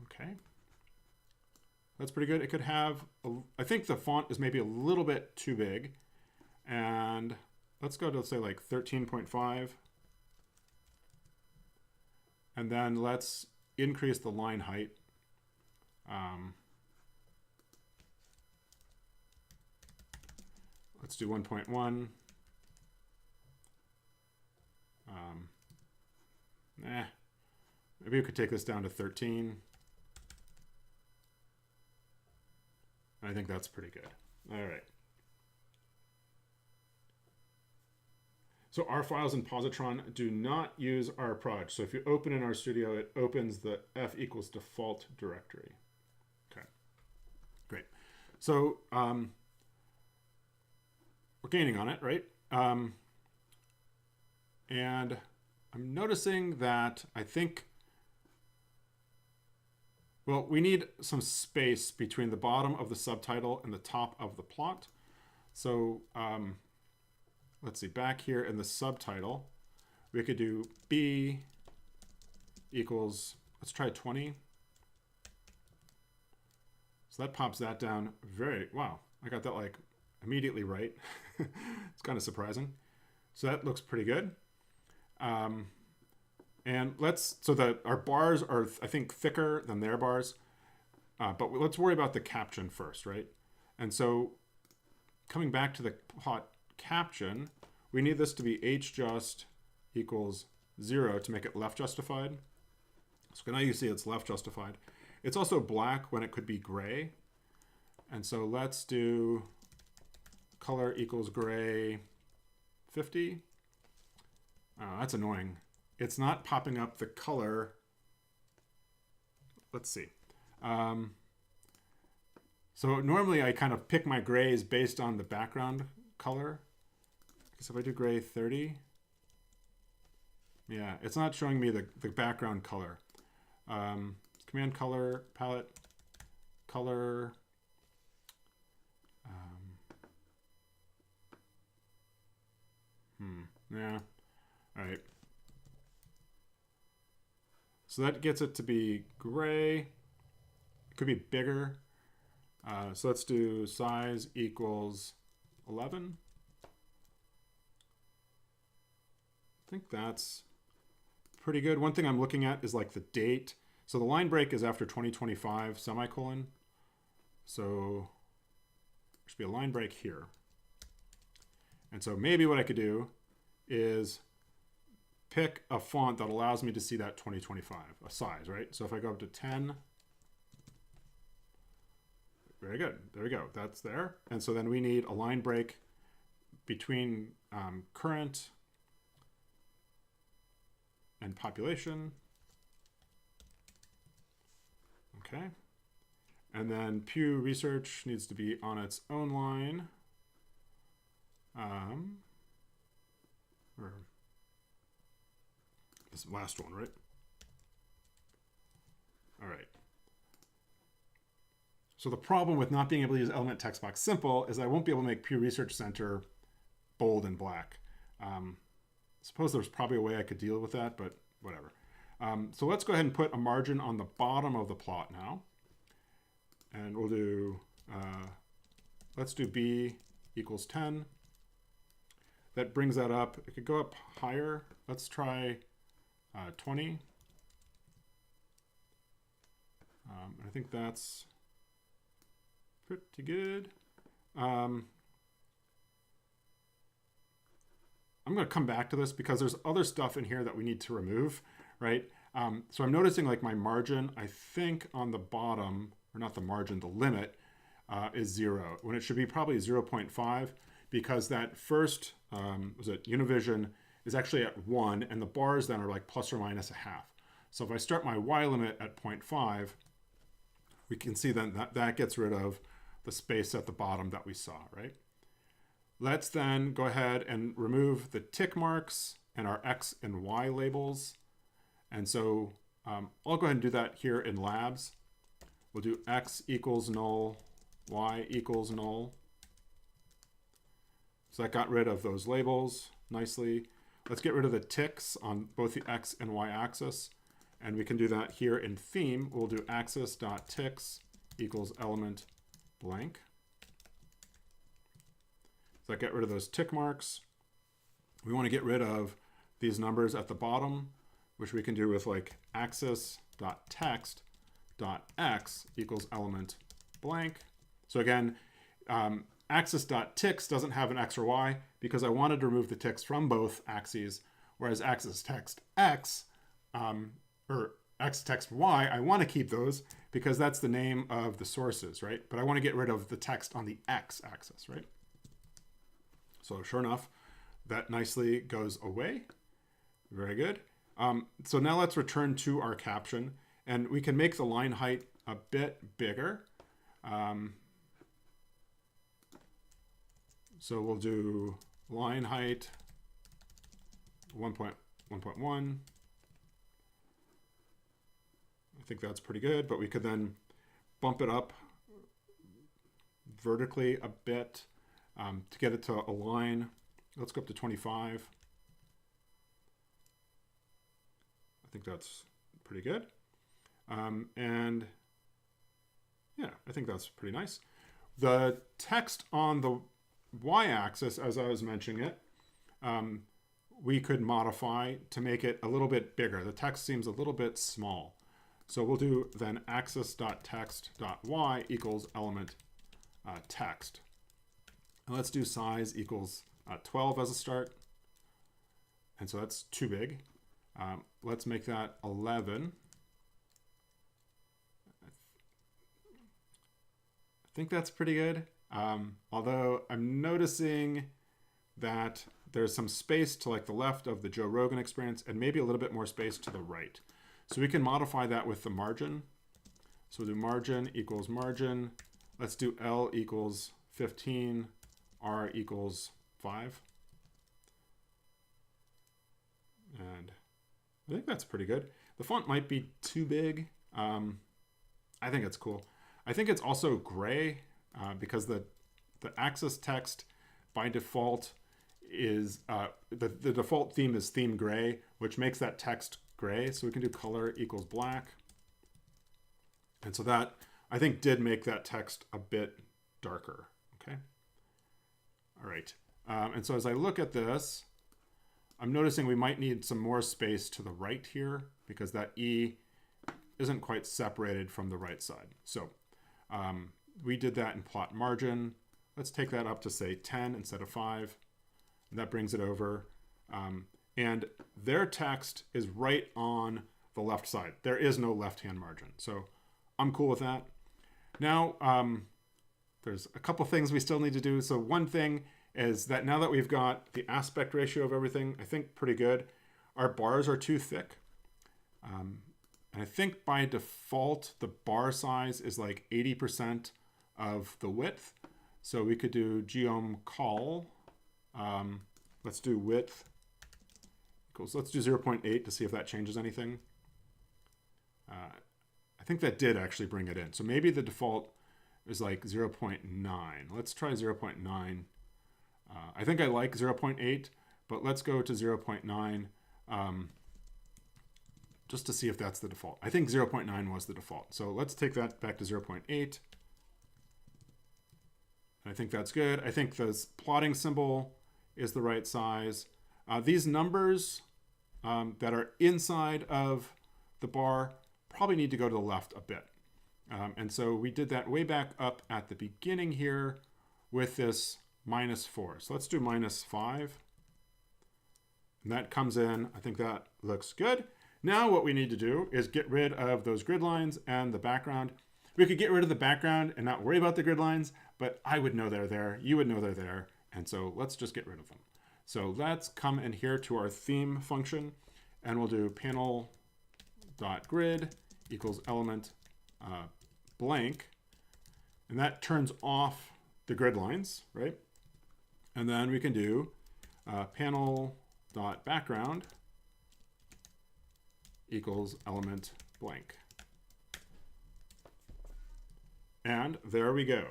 Okay. That's pretty good. It could have, I think the font is maybe a little bit too big. And let's go to, say, like 13.5. And then let's increase the line height. Let's do 1.1. Maybe we could take this down to 13. I think that's pretty good. All right. So our files in Positron do not use our proj. So if you open in RStudio, it opens the f equals default directory. Okay, great. So we're gaining on it, right? And I'm noticing that I think, well, we need some space between the bottom of the subtitle and the top of the plot. So let's see, back here in the subtitle, we could do B equals, let's try 20. So that pops that down wow, I got that like immediately right. It's kind of surprising. So that looks pretty good. And our bars are, I think, thicker than their bars. But let's worry about the caption first, right? And so coming back to the plot caption, we need this to be hjust equals 0 to make it left justified. So now you see it's left justified. It's also black when it could be gray. And so let's do color equals gray 50. Oh, that's annoying. It's not popping up the color. Let's see. So normally I kind of pick my grays based on the background color. So if I do gray 30, yeah, it's not showing me the background color. Command color, palette, color. Yeah, all right. So that gets it to be gray. It could be bigger. So let's do size equals 11. I think that's pretty good. One thing I'm looking at is like the date. So the line break is after 2025 semicolon. So there should be a line break here. And so maybe what I could do is pick a font that allows me to see that 2025, a size, right? So if I go up to 10, very good. There we go. That's there. And so then we need a line break between current and population. Okay. And then Pew Research needs to be on its own line. Or this last one, right? All right. So the problem with not being able to use element text box simple is I won't be able to make Pew Research Center bold and black. Suppose there's probably a way I could deal with that, but whatever. So let's go ahead and put a margin on the bottom of the plot now. And we'll do, let's do B equals 10. That brings that up. It could go up higher. Let's try 20. I think that's pretty good. I'm going to come back to this because there's other stuff in here that we need to remove, right? So I'm noticing like my margin, I think on the bottom, or not the margin, the limit is 0, when it should be probably 0.5, because that first, was it Univision, is actually at 1, and the bars then are like plus or minus a half. So if I start my Y limit at 0.5, we can see then that gets rid of the space at the bottom that we saw, right? Let's then go ahead and remove the tick marks and our X and Y labels. And so I'll go ahead and do that here in labs. We'll do X equals null, Y equals null. So that got rid of those labels nicely. Let's get rid of the ticks on both the X and Y axis. And we can do that here in theme. We'll do axis.ticks equals element blank. So that get rid of those tick marks. We want to get rid of these numbers at the bottom, which we can do with like axis.text.x equals element blank. So again, axis.ticks doesn't have an X or Y because I wanted to remove the ticks from both axes, whereas axis.text.x or axis.text.y, I want to keep those because that's the name of the sources, right? But I want to get rid of the text on the X axis, right? So sure enough, that nicely goes away. Very good. So now let's return to our caption, and we can make the line height a bit bigger. So we'll do line height 1.1. I think that's pretty good, but we could then bump it up vertically a bit to get it to align. Let's go up to 25. I think that's pretty good. And yeah, I think that's pretty nice. The text on the y-axis, as I was mentioning it, we could modify to make it a little bit bigger. The text seems a little bit small. So we'll do then axis.text.y equals element text. And let's do size equals 12 as a start. And so that's too big. Let's make that 11. I think that's pretty good. Although I'm noticing that there's some space to like the left of the Joe Rogan experience and maybe a little bit more space to the right. So we can modify that with the margin. So we'll do margin equals margin. Let's do L equals 15, R equals 5. And I think that's pretty good. The font might be too big. I think it's cool. I think it's also gray because the axis text by default is, the default theme is theme gray, which makes that text gray. So we can do color equals black. And so that, I think, did make that text a bit darker. Okay. All right. And so as I look at this, I'm noticing we might need some more space to the right here because that E isn't quite separated from the right side. So we did that in plot margin. Let's take that up to say 10 instead of 5. And that brings it over. And their text is right on the left side. There is no left-hand margin. So I'm cool with that. Now, there's a couple things we still need to do. So one thing is that now that we've got the aspect ratio of everything, I think pretty good. Our bars are too thick. And I think by default, the bar size is like 80% of the width. So we could do geom call. Let's do width equals, let's do 0.8 to see if that changes anything. I think that did actually bring it in. So maybe the default is like 0.9. Let's try 0.9. I think I like 0.8, but let's go to 0.9 just to see if that's the default. I think 0.9 was the default. So let's take that back to 0.8. I think that's good. I think the plotting symbol is the right size. These numbers that are inside of the bar probably need to go to the left a bit. And so we did that way back up at the beginning here with this -4. So let's do -5. And that comes in. I think that looks good. Now what we need to do is get rid of those grid lines and the background. We could get rid of the background and not worry about the grid lines, but I would know they're there. You would know they're there. And so let's just get rid of them. So let's come in here to our theme function, and we'll do panel.grid equals element blank. And that turns off the grid lines, right? And then we can do panel.background equals element blank. And there we go.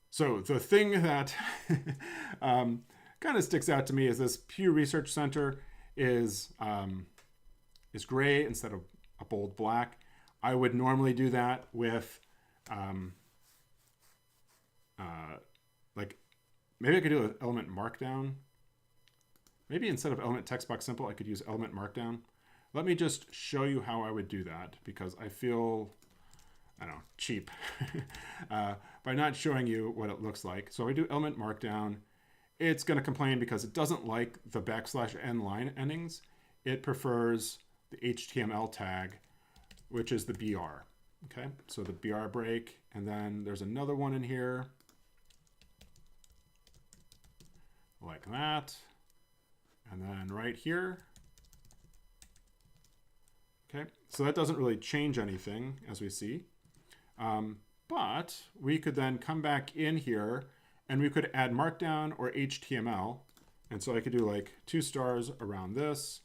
So the thing that kind of sticks out to me is this Pew Research Center is gray instead of a bold black. I would normally do that with like maybe I could do an element markdown. Maybe instead of element text box simple, I could use element markdown. Let me just show you how I would do that because I feel, I don't know, cheap by not showing you what it looks like. So if I do element markdown, it's going to complain because it doesn't like the \n line endings. It prefers the HTML tag, which is the BR. Okay, so the BR break, and then there's another one in here like that. And then right here. Okay, so that doesn't really change anything as we see. But we could then come back in here and we could add markdown or HTML. And so I could do like 2 stars around this.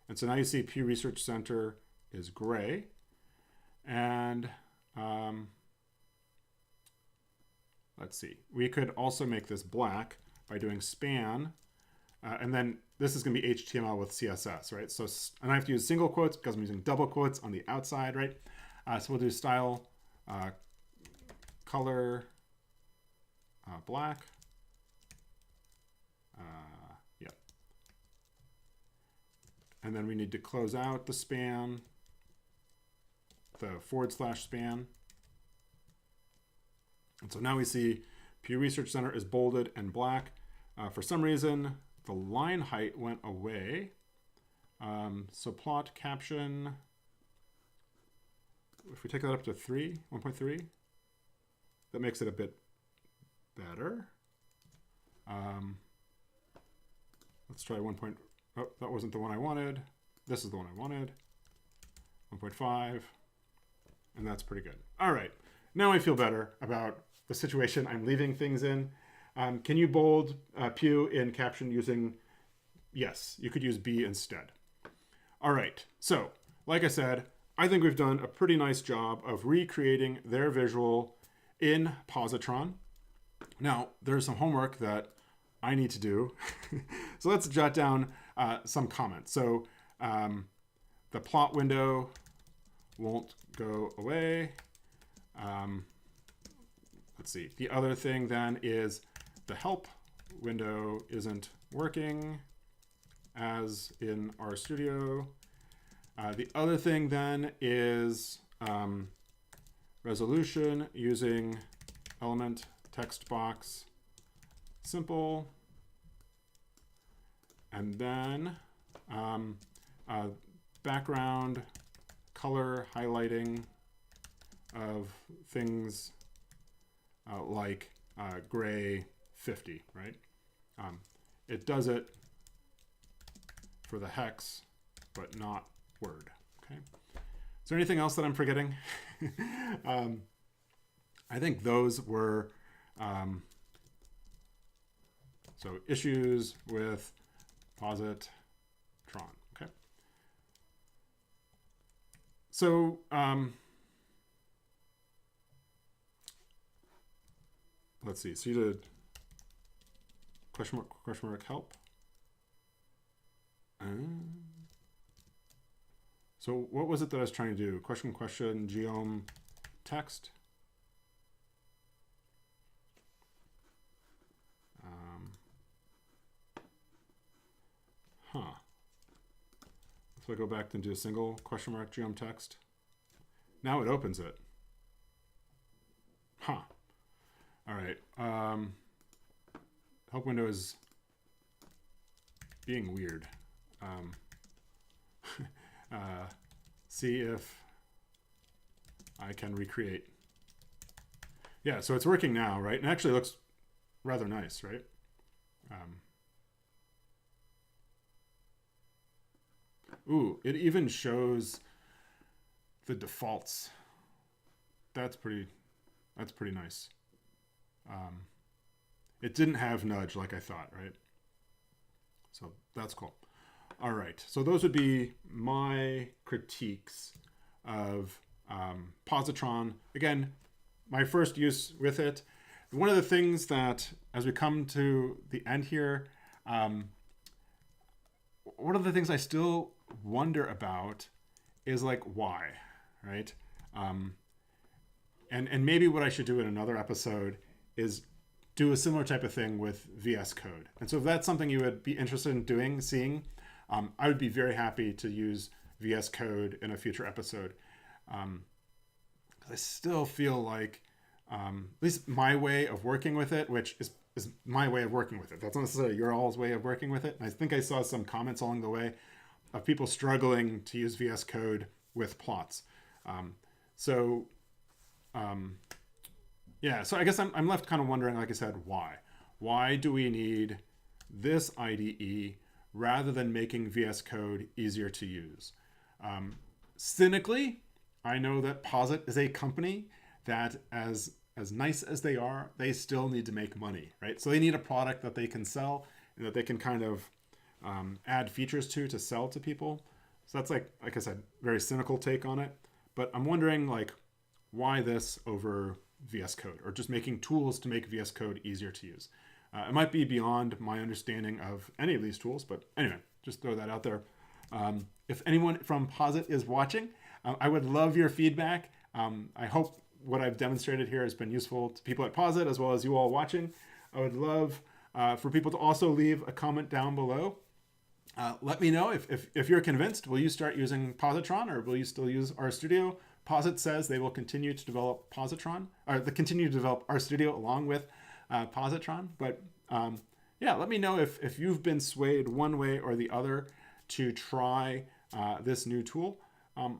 And so now you see Pew Research Center is gray. And let's see, we could also make this black by doing span. And then this is going to be HTML with CSS, right? So, and I have to use single quotes because I'm using double quotes on the outside, right? So we'll do style, color, black. Yeah. And then we need to close out the span, the / span. And so now we see Pew Research Center is bolded and black. For some reason, the line height went away. So plot caption, if we take that up to 1.3, that makes it a bit better. Let's try 1. Oh, that wasn't the one I wanted. This is the one I wanted. 1.5, and that's pretty good. All right, now I feel better about the situation I'm leaving things in. Can you bold Pew in caption using, yes, you could use B instead. All right, so like I said, I think we've done a pretty nice job of recreating their visual in Positron. Now, there's some homework that I need to do. So let's jot down some comments. So the plot window won't go away. Let's see, the other thing then is the help window isn't working as in RStudio. The other thing then is resolution using element text box simple. And then background color highlighting of things like gray 50, right? It does it for the hex, but not word, okay? Is there anything else that I'm forgetting? I think those were, so issues with Positron, okay? So, let's see, so you did question mark help. So what was it that I was trying to do? Question, geom, text. So I go back and do a single question mark geom text. Now it opens it. All right. Help window is being weird. See if I can recreate. Yeah, so it's working now, right? And actually looks rather nice, right? Ooh, it even shows the defaults. That's pretty That's pretty nice. It didn't have nudge like I thought, right? So that's cool. All right. So those would be my critiques of Positron. Again, my first use with it. One of the things that, as we come to the end here, one of the things I still wonder about is like why, right? And maybe what I should do in another episode is do a similar type of thing with VS Code. And so if that's something you would be interested in doing, seeing, I would be very happy to use VS Code in a future episode. Because I still feel like, at least my way of working with it, which is my way of working with it. That's not necessarily your all's way of working with it. And I think I saw some comments along the way of people struggling to use VS Code with plots. Yeah, so I guess I'm left kind of wondering, like I said, why? Why do we need this IDE rather than making VS Code easier to use? Cynically, I know that Posit is a company that, as nice as they are, they still need to make money, right? So they need a product that they can sell and that they can kind of add features to sell to people. So that's like I said, very cynical take on it. But I'm wondering, like, why this over VS Code, or just making tools to make VS Code easier to use? It might be beyond my understanding of any of these tools, but anyway, just throw that out there. If anyone from Posit is watching, I would love your feedback. I hope what I've demonstrated here has been useful to people at Posit as well as you all watching. I would love for people to also leave a comment down below. Let me know if you're convinced. Will you start using Positron, or will you still use RStudio? Posit says they will continue to develop Positron, or they continue to develop RStudio along with Positron. But yeah, let me know if you've been swayed one way or the other to try this new tool.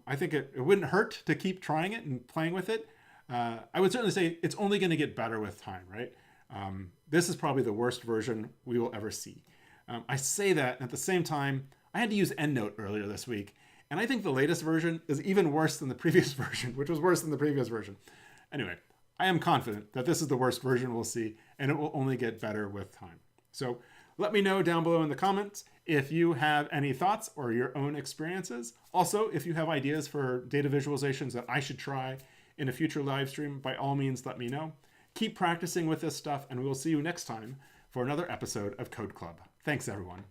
I think it wouldn't hurt to keep trying it and playing with it. I would certainly say it's only going to get better with time, right? This is probably the worst version we will ever see. I say that, and at the same time, I had to use EndNote earlier this week, and I think the latest version is even worse than the previous version, which was worse than the previous version. Anyway, I am confident that this is the worst version we'll see, and it will only get better with time. So let me know down below in the comments if you have any thoughts or your own experiences. Also, if you have ideas for data visualizations that I should try in a future live stream, by all means, let me know. Keep practicing with this stuff, and we will see you next time for another episode of Code Club. Thanks, everyone.